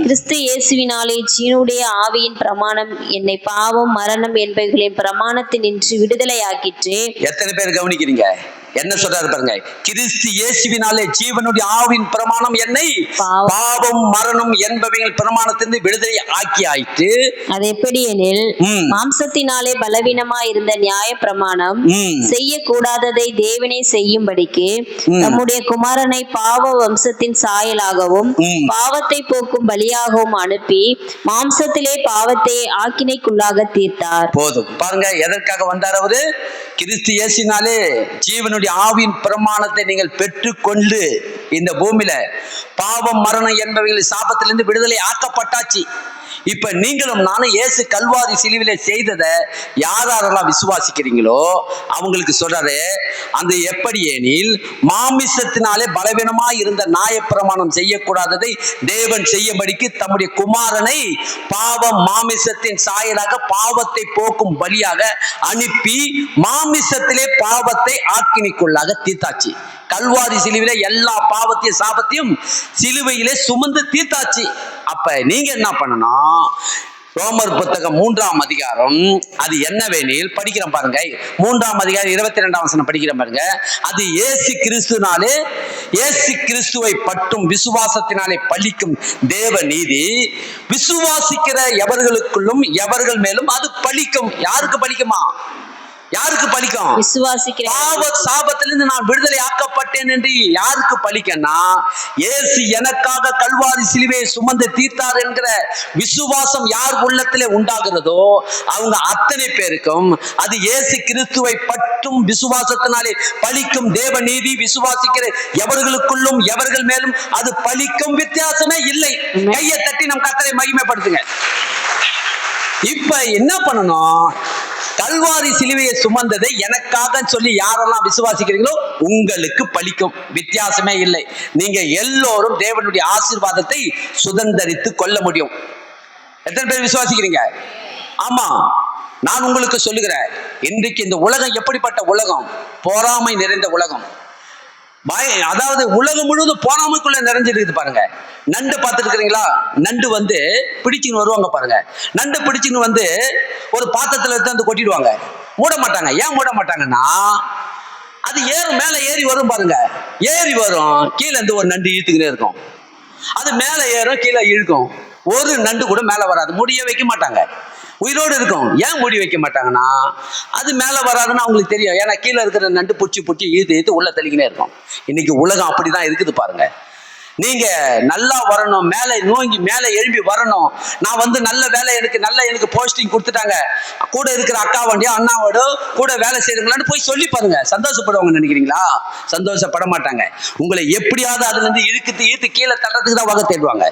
கிறிஸ்து இயேசுவினாலே ஜீவனுடைய ஆவியின் பிரமாணம் என்னை பாவம் மரணம் என்பவைகளின் பிரமாணத்தினின்று விடுதலையாக்கிற்று. எத்தனை பேர் கவனிக்கிறீங்க? என்ன சொல்றாரு பாருங்க, கிறிஸ்து இயேசுவினாலே ஜீவனுடைய ஆவின் பிரமாணம் என்னை பாவம் மரணம் என்பவைகள் பிரமாணத்திலிருந்து விடுதலை ஆயிற்று. அது எப்படி எனில், மாம்சத்தினாலே பலவீனமாய் இருந்த நியாய பிரமாணம் செய்யக்கூடாததை தேவனே செய்யும்படிக்கு நம்முடைய குமாரனை பாவ வம்சத்தின் சாயலாகவும் பாவத்தை போக்கும் பலியாகவும் அனுப்பி மாம்சத்திலே பாவத்தை ஆக்கினைக்குள்ளாக தீர்த்தார். போதும் பாருங்க, எதற்காக வந்தார் அவரு? கிறிஸ்து இயேசுவினாலே ஜீவனுடைய ஆவின் பிரமாணத்தை நீங்கள் பெற்றுக்கொண்டு இந்த பூமியில பாவம் மரணம் என்பவைகள் சாபத்திலிருந்து விடுதலை ஆக்கப்பட்டாச்சு. இப்ப நீங்களும் நானும் இயேசு கல்வாரி சிலுவிலே செய்ததை யாரெல்லாம் விசுவாசிக்கிறீங்களோ அவங்களுக்கு சொல்றாரு, அந்த எப்படி எனில் மாமிசத்தினாலே பலவீனமாய் இருந்த நியாயப்பிரமாணம் செய்யக்கூடாததை தேவன் செய்யும்படிக்கு தம்முடைய குமாரனை பாவம் மாமிசத்தின் சாயலாக பாவத்தை போக்கும் பலியாக அனுப்பி மாமிசத்திலே பாவத்தை ஆக்கினிக்குள்ளாக தீர்த்தாச்சு. கல்வாரி சிலுவையில எல்லா பாவத்தையும் சாபத்தையும் சிலுவையிலே சுமந்து தீர்த்தாச்சு. அப்ப நீங்க என்ன பண்ணணும்? ரோமர் புத்தகம் 3ஆம் அதிகாரம், அது என்னவெனில் படிக்கிறேன் பாருங்க. 3ஆம் அதிகாரம் 22ஆம் வசனம் படிக்கிறேன் பாருங்க. அது இயேசு கிறிஸ்துனாலே, இயேசு கிறிஸ்துவை பற்றும் விசுவாசத்தினாலே பலிக்கும் தேவ நீதி விசுவாசிக்கிற எவர்களுக்குள்ளும் எவர்கள் மேலும் அது பலிக்கும். யாருக்கு பலிக்குமா? யாருக்கு பலிக்கும்? விசுவாசிக்கிற. பாவ சாபத்திலிருந்து நான் விடுதலை ஆக்கப்பட்டேன் என்று யாருக்கு பலிக்கன்னா, இயேசு எனக்காக கல்வாரி சிலுவையை சுமந்து தீர்த்தார் என்கிற விசுவாசம் யார் உள்ளத்திலே உண்டாகிறதோ அவங்க அத்தனை பேருக்கும் அது இயேசு கிறிஸ்துவை பற்றும் விசுவாசத்தினாலே பலிக்கும் தேவ நீதி விசுவாசிக்கிற எவர்களுக்குள்ளும் எவர்கள் மேலும் அது பலிக்கும். வித்தியாசமே இல்லை. கையை தட்டி நம் கர்த்தரை மகிமைப்படுத்துங்க. இப்ப என்ன பண்ணணும்? கல்வாரி சிலுவையை சுமந்ததை எனக்காக சொல்லி யாரெல்லாம் விசுவாசிக்கிறீங்களோ உங்களுக்கு பலிக்கும். வித்தியாசமே இல்லை. நீங்க எல்லோரும் தேவனுடைய ஆசீர்வாதத்தை சுதந்தரித்து கொள்ள முடியும். எத்தனை பேர் விசுவாசிக்கிறீங்க? ஆமா, நான் உங்களுக்கு சொல்லுகிறேன், இன்றைக்கு இந்த உலகம் எப்படிப்பட்ட உலகம்? பொறாமை நிறைந்த உலகம். அதாவது உலகம் முழுவதும் பொறாமைக்குள்ள நிறைஞ்சிருக்குது பாருங்க. நண்டு பார்த்துட்டு இருக்கிறீங்களா? நண்டு பிடிச்சுன்னு வருவாங்க பாருங்க. நண்டு பிடிச்சுன்னு ஒரு பாத்திரத்துல எடுத்து கொட்டிடுவாங்க. மூட மாட்டாங்க. ஏன் மூட மாட்டாங்கன்னா, அது மேல ஏறி வரும் பாருங்க. ஏறி வரும், கீழே இருந்து ஒரு நண்டு இழுத்துக்கிட்டே இருக்கும். அது மேல ஏறும், கீழே இழுக்கும். ஒரு நண்டு கூட மேல வராது. முடிய வைக்க மாட்டாங்க. உயிரோடு இருக்கும். ஏன் மூடி வைக்க மாட்டாங்கன்னா, அது மேலே வராதுன்னு அவங்களுக்கு தெரியும். ஏன்னா கீழே இருக்கிற நண்டு புடிச்சு ஈத்து உள்ள தெளிக்கினே இருக்கும். இன்னைக்கு உலகம் அப்படிதான் இருக்குது பாருங்க. நீங்க நல்லா வரணும், மேலே நோங்கி மேலே எழும்பி வரணும். நான் நல்ல வேலை, எனக்கு போஸ்டிங் கொடுத்துட்டாங்க, கூட இருக்கிற அக்கா வண்டியோ அண்ணாவோட கூட வேலை செய்யுங்களான்னு போய் சொல்லி பாருங்க. சந்தோஷப்படுவாங்க நினைக்கிறீங்களா? சந்தோஷப்பட மாட்டாங்க. உங்களை எப்படியாவது அதுல இருந்து ஈத்து கீழே தட்டுறதுக்கு தான் வகை தேடுவாங்க.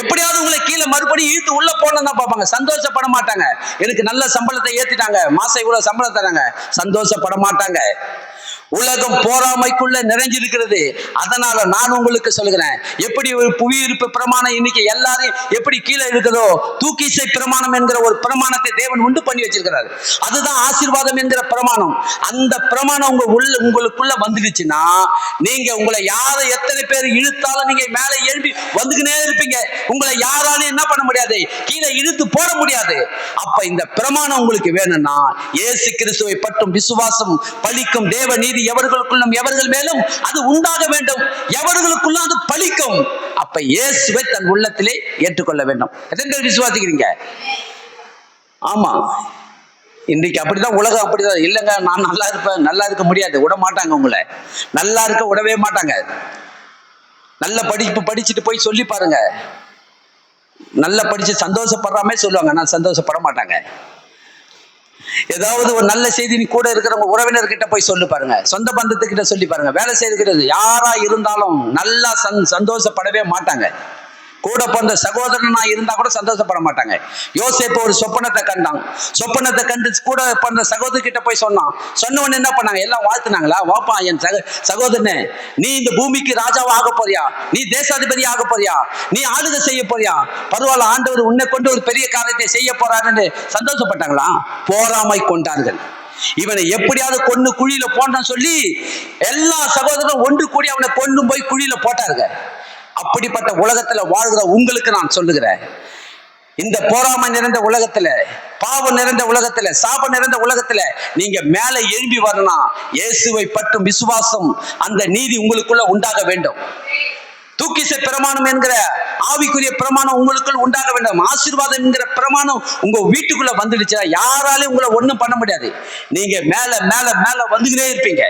எப்படியாவது உங்களை கீழே மறுபடியும் ஈர்த்து உள்ள போனதான் தான் பார்ப்பாங்க. சந்தோஷப்பட மாட்டாங்க. எனக்கு நல்ல சம்பளத்தை ஏத்திட்டாங்க, மாசம் இவ்வளவு சம்பளம் தராங்க, சந்தோஷப்பட மாட்டாங்க. உலகம் போராமைக்குள்ள நிறைஞ்சிருக்கிறது. அதனால நான் உங்களுக்கு சொல்லுகிறேன், எப்படி ஒரு புவியிருப்பு பிரமாணம் இன்னைக்கு எல்லாரும் எப்படி கீழே இருக்குதோ, தூக்கிசை பிரமாணம் என்கிற ஒரு பிரமாணத்தை தேவன் உண்டு பண்ணி வச்சிருக்கிறார். அதுதான் ஆசீர்வாதம் என்கிற பிரமாணம். அந்த பிரமாணம் உங்களுக்குள்ள வந்துடுச்சுன்னா, நீங்க உங்களை யாரை எத்தனை பேர் இழுத்தாலும் நீங்க மேலே எழுப்பி வந்துக்கினே இருப்பீங்க. உங்களை யாராலும் என்ன பண்ண முடியாது, கீழே இழுத்து போட முடியாது. அப்ப இந்த பிரமாணம் உங்களுக்கு வேணும்னா, இயேசு கிறிஸ்துவை பற்றும் விசுவாசம் பலிக்கும். தேவ நீதி எவர்களுக்குள்ளும் எவர்கள் மேலும் அது உண்டாக வேண்டும். எவர்களுக்குள்ள அது பலிக்கும். அப்ப இயேசுவை தன் உள்ளத்திலே ஏற்றுக்கொள்ள வேண்டும். எத்தனை பேர் விசுவாசிக்கிறீங்க? ஆமா, இன்றைக்கு அப்படிதான் உலகம். அப்படிதான் இல்லைங்க, நான் நல்லா இருப்பேன், நல்லா இருக்க முடியாது, விட மாட்டாங்க. உங்களை நல்லா இருக்க விடவே மாட்டாங்க. நல்ல படிப்பு படிச்சுட்டு போய் சொல்லி பாருங்க, நல்லா படிச்சு சந்தோஷப்படுறாமே சொல்லுவாங்க, நான் சந்தோஷப்பட மாட்டாங்க. ஏதாவது ஒரு நல்ல செய்தி நீ கூட இருக்கிறவங்க உறவினர்கிட்ட போய் சொல்லி பாருங்க, சொந்த பந்தத்துக்கிட்ட சொல்லி பாருங்க, வேலை செய்துக்கிறது யாரா இருந்தாலும் நல்லா சந்தோஷப்படவே மாட்டாங்க. கூட பிறந்த சகோதரனா இருந்தா கூட சந்தோஷப்பட மாட்டாங்க. யோசேப்பு ஒரு சொப்பனத்தை கண்டான். சொப்பனத்தை கண்டு கூட பிறந்த சகோதரிகிட்ட போய் சொன்னான். சொன்னவன் என்ன பண்ணாங்க, எல்லாம் வாழ்த்துனாங்களா, வாப்பா என் சகோதரனே, நீ இந்த பூமிக்கு ராஜாவா ஆக போறியா, நீ தேசாதிபதி ஆக போறியா, நீ ஆளுகை செய்ய போறியா, பரவாயில்ல, ஆண்டவர் உன்னை கொண்டு ஒரு பெரிய காரியத்தை செய்ய போறாருன்னு சந்தோஷப்பட்டாங்களா? போராமை கொண்டார்கள். இவனை எப்படியாவது கொண்டு குழியில போட்டான்னு சொல்லி எல்லா சகோதரரும் ஒன்று கூடி அவனை கொண்டு போய் குழியில போட்டாருங்க. அப்படிப்பட்ட உலகத்துல வாழ்கிற உங்களுக்கு நான் சொல்லுகிறேன், இந்த போராமை நிறைந்த உலகத்துல, பாவம் நிறைந்த உலகத்துல, சாபம் நிறைந்த உலகத்துல நீங்க மேல எழும்பி வரணும். இயேசுவை பற்றும் விசுவாசம், அந்த நீதி உங்களுக்குள்ள உண்டாக வேண்டும். தூக்கிசை பிரமாணம் என்கிற ஆவிக்குரிய பிரமாணம் உங்களுக்குள் உண்டாக வேண்டும். ஆசீர்வாதம் என்கிற பிரமாணம் உங்க வீட்டுக்குள்ள வந்துடுச்சுன்னா யாராலையும் உங்களை ஒண்ணும் பண்ண முடியாது. நீங்க மேல மேல மேல வந்துகிட்டே இருப்பீங்க.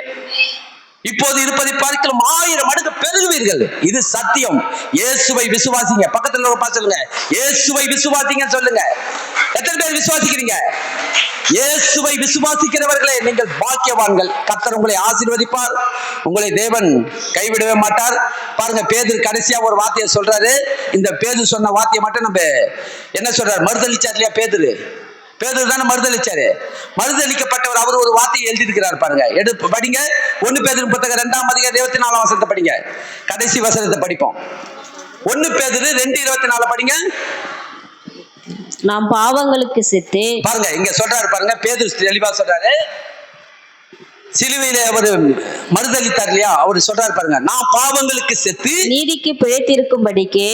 இப்போது இருப்பதை பார்க்கலாம் 1000 மடங்கு பெருகுவீர்கள். இது சத்தியம். இயேசுவை விசுவாசிங்க. பக்கத்துல ஒரு சொல்லுங்க, இயேசுவை விசுவாசிங்க சொல்லுங்க. எத்தனை பேர் விசுவாசிக்கிறீங்க? இயேசுவை விசுவாசிக்கிறவர்களே நீங்கள் பாக்கியவான்கள். கர்த்தர் உங்களை ஆசீர்வதிப்பார். உங்களை தேவன் கைவிடவே மாட்டார். பாருங்க, பேதுரு கடைசியா ஒரு வார்த்தையை சொல்றாரு. இந்த பேதுரு சொன்ன வார்த்தையை மட்டும் நம்ம என்ன சொல்றாரு, மறுதளிச்சார் இல்லையா? பேதுரு தானே மறுதளிச்சாரு. மறுதளிக்கப்பட்டவர் அவர் ஒரு வார்த்தையை எழுதியிருக்கிறார் பாருங்க. படிங்க, 1 பேதுரு புத்தகம் 2ஆம் அதிகாரம் 24ஆம் வசனத்தை படிங்க. கடைசி வசனத்தை படிப்போம். 1 பேதுரு 2:24 படிங்க. நாம் பாவங்களுக்கு செத்து, பாருங்க இங்க சொல்றாரு பாருங்க, பேதுரு தெளிவா சொல்றாரு. சிலுவையில அவர் மறுதளித்தார் இல்லையா, அவர் சொல்றாரு பாருங்க, நான் பாவங்களுக்கு செத்து நீதிக்கு பிழைத்திருக்கும்படிக்கு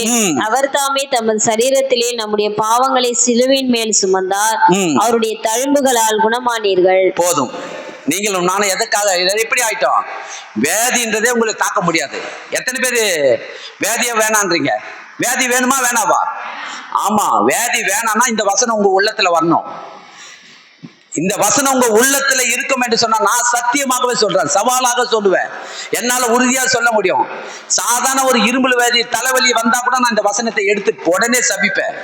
அவர் தாமே தமது சரீரத்திலே நம்முடைய பாவங்களை சிலுவையின் மேல் சுமந்தார். அவருடைய தழும்புகளால் குணமானீர்கள். போதும். நீங்களும் நானும் எதற்காக எப்படி ஆயிட்டோம்? வியாதின்றதே உங்களுக்கு தாக்க முடியாது. எத்தனை பேரு வியாதிய வேணான்றீங்க? வியாதி வேணுமா வேணாவா? ஆமா, வியாதி வேணாம்னா இந்த வசனம் உங்க உள்ளத்துல வரணும். இந்த வசனம் உங்க உள்ளத்துல இருக்கும் என்று சொன்னா, நான் சத்தியமாகவே சொல்றேன், சவாலாக சொல்லுவேன், என்னால உறுதியா சொல்ல முடியும். சாதாரண ஒரு இரும்பல் வியாதி, தலைவலி வந்தா கூட நான் இந்த வசனத்தை எடுத்து உடனே சபிப்பேன்.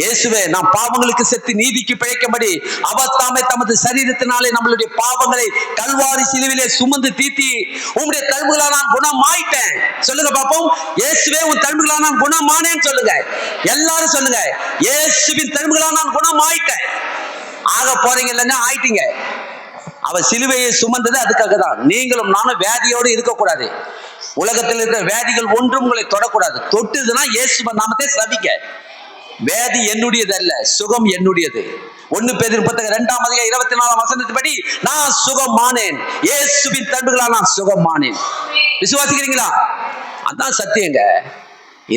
இயேசுவே, நாம் பாவங்களுக்கு செத்து நீதிக்கு பிழைக்கும்படி அவர் தாமே தமது சரீரத்தினாலே நம்மளுடைய பாவங்களை கல்வாரி சிலுவிலே சுமந்து தீர்த்தி உங்களுடைய தழும்புகளால் நான் குணமாயிட்டேன். சொல்லுங்க பாப்போம். இயேசுவே, உன் தழும்புகளால் நான் குணமானேன்னு சொல்லுங்க. எல்லாரும் சொல்லுங்க, இயேசுவின் தழும்புகளால் நான் குணமாயிட்டேன். ஆக போறீங்க இல்லைன்னா ஆயிட்டீங்க. அவர் சிலுவையை சுமந்தது அதுக்காக தான். நீங்களும் நானும் வியாதியோடு இருக்கக்கூடாது. உலகத்தில் இருக்கிற வியாதிகள் ஒன்றும் உங்களை தொடக்கூடாது. தொட்டுதுன்னா இயேசுவின் நாமத்தை சபிக்க. வியாதி என்னுடையது அல்ல, சுகம் என்னுடையது. 1 பேதுரு புத்தகம் 2ஆம் அதிகாரம் 24ஆம் வசனத்தின்படி நான் சுகமானேன். இயேசுவின் தழும்புகளால் நான் சுகமானேன். விசுவாசிக்கிறீங்களா? அதான் சத்தியங்க.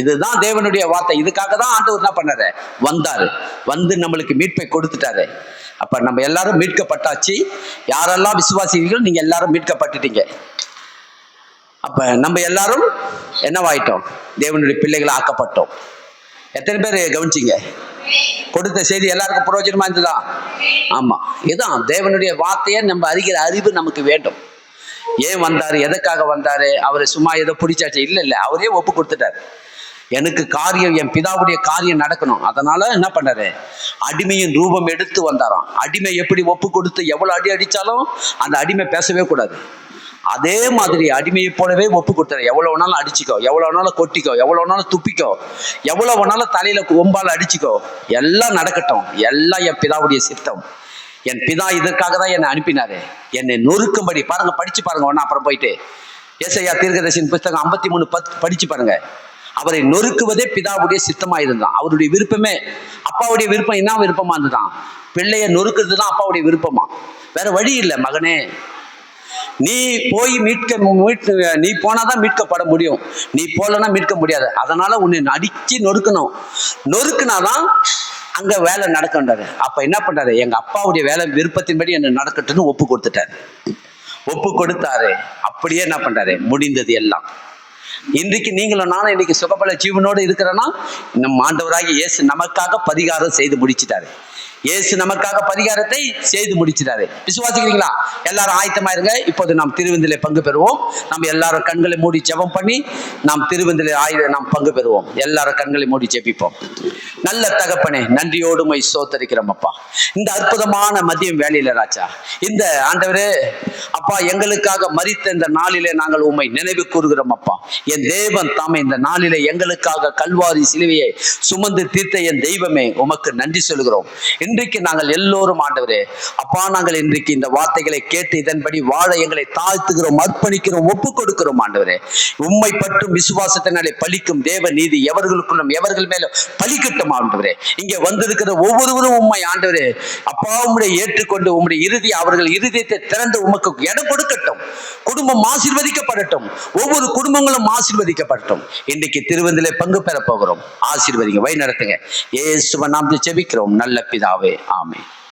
இதுதான் தேவனுடைய வார்த்தை. இதுக்காக தான் ஆண்டவர் என்ன பண்ணாரு, வந்தாரு, வந்து நம்மளுக்கு மீட்பை கொடுத்துட்டாரு. அப்ப நம்ம எல்லாரும் மீட்கப்பட்டாச்சு. யாரெல்லாம் விசுவாசிக்கிறீங்களோ நீங்க எல்லாரும் மீட்கப்பட்டுட்டீங்க. அப்ப நம்ம எல்லாரும் என்னவாயிட்டோம்? தேவனுடைய பிள்ளைகளை ஆக்கப்பட்டோம். எத்தனை பேர் கவனிச்சிங்க? கொடுத்த செய்தி எல்லாருக்கும் பிரயோஜனமா இருந்ததா? ஆமா, இதுதான் தேவனுடைய வார்த்தையை நம்ம அறிகிற அறிவு நமக்கு வேண்டும். ஏன் வந்தாரு, எதுக்காக வந்தாரு? அவரை சும்மா ஏதோ பிடிச்சாச்சு இல்ல, அவரே ஒப்பு கொடுத்துட்டாரு. எனக்கு காரியம், என் பிதாவுடைய காரியம் நடக்கணும். அதனால என்ன பண்ணாரு, அடிமையின் ரூபம் எடுத்து வந்தாராம். அடிமை எப்படி ஒப்பு கொடுத்து எவ்வளவு அடி அடிச்சாலும் அந்த அடிமை பேசவே கூடாது. அதே மாதிரி அடிமையை போலவே ஒப்பு கொடுத்தாரு. எவ்வளவு வேணாலும் அடிச்சுக்கோ, எவ்வளவு வேணாலும் கொட்டிக்கோ, எவ்வளவு வேணாலும் துப்பிக்கோ, எவ்வளவு வேணாலும் தலையில கொம்பால அடிச்சுக்கோ, எல்லாம் நடக்கட்டும், எல்லாம் என் பிதாவுடைய சித்தம். என் பிதா இதற்காக தான் என்னை அனுப்பினாரு, என்னை நொறுக்கும்படி. பாருங்க, படிச்சு பாருங்க ஒன்னா, அப்புறம் போயிட்டு ஏசாயா தீர்க்கதரிசியின் புத்தகம் 53:10 படிச்சு பாருங்க. அவரை நொறுக்குவதே பிதாவுடைய சித்தமா இருந்தான். அவருடைய விருப்பமே, அப்பாவுடைய விருப்பம் என்ன விருப்பமா இருந்துதான்? பிள்ளைய நொறுக்குறது தான் அப்பாவுடைய விருப்பமா. வேற வழி இல்லை. மகனே, நீ போய் நீ போனாதான் மீட்கப்பட முடியும், நீ போலன்னா மீட்க முடியாது. அதனால உன்னை அடிச்சு நொறுக்கணும், நொறுக்குனாதான் அங்க வேலை நடக்கின்றாரு. அப்ப என்ன பண்றாரு? எங்க அப்பாவுடைய வேலை விருப்பத்தின்படி என்ன நடக்கட்டுன்னு ஒப்பு கொடுத்துட்டாரு. ஒப்பு கொடுத்தாரு. அப்படியே என்ன பண்றாரு? முடிந்தது எல்லாம். இன்றைக்கு நீங்களும் நானும் இன்னைக்கு சுகபல ஜீவனோடு இருக்கிறேன்னா, நம் ஆண்டவராகிய இயேசு நமக்காக பரிகாரம் செய்து முடிச்சிட்டாரு. இயேசு நமக்காக பரிகாரத்தை செய்து முடிச்சிட்டாரு. விசுவாசிக்கிறீங்களா? எல்லாரும் ஆயத்தமாயிருங்க. இப்போது நாம் திருவிருந்திலே பங்கு பெறுவோம். நம்ம எல்லாரும் கண்களை மூடி ஜெபம் பண்ணி நாம் திருவிருந்திலே நாம் பங்கு பெறுவோம். எல்லாரும் கண்களை மூடி ஜெபிப்போம். நல்ல தகப்பனே, நன்றியோடு உம்மை ஸ்தோத்திரிக்கிறோம் அப்பா. இந்த அற்புதமான மதியம் வேளையில ராஜா, இந்த ஆண்டவரே அப்பா, எங்களுக்காக மரித்த இந்த நாளிலே நாங்கள் உம்மை நினைவு கூறுகிறோம் அப்பா. என் தேவன் தாமே இந்த நாளிலே எங்களுக்காக கல்வாரி சிலுவையை சுமந்து தீர்த்த என் தெய்வமே, உமக்கு நன்றி சொல்கிறோம். இன்றைக்கு நாங்கள் எல்லோரும் ஆண்டவரே அப்பா, நாங்கள் இன்றைக்கு இந்த வார்த்தைகளை கேட்டு இதன்படி வாழ எங்களை தாழ்த்துகிறோம், அர்ப்பணிக்கிறோம், ஒப்பு கொடுக்கிறோம் ஆண்டவரே. உம்மை பற்றும் விசுவாசத்தினாலே பலிக்கும் தேவ நீதி எவர்களுக்குள்ளும் எவர்கள் மேலும் பலிக்கட்டும் ஆண்டவரே. இங்கே வந்திருக்கிற ஒவ்வொருவரும் உம்மை ஆண்டவரே அப்பா உம்முடைய ஏற்றுக்கொண்டு உம்முடைய இறுதி அவர்கள் இருதயத்தை திறந்து உமக்கு இடம் கொடுக்கட்டும். குடும்பம் ஆசீர்வதிக்கப்படட்டும், ஒவ்வொரு குடும்பங்களும் ஆசீர்வதிக்கப்படட்டும். இன்றைக்கு திருவிருந்திலே பங்கு பெற போகிறோம். ஆசீர்வதிங்க, வழி நடத்துங்க. இயேசுவின் நாமத்தில் ஜெபிக்கிறோம் நல்ல பிதாவே, ஆமென்.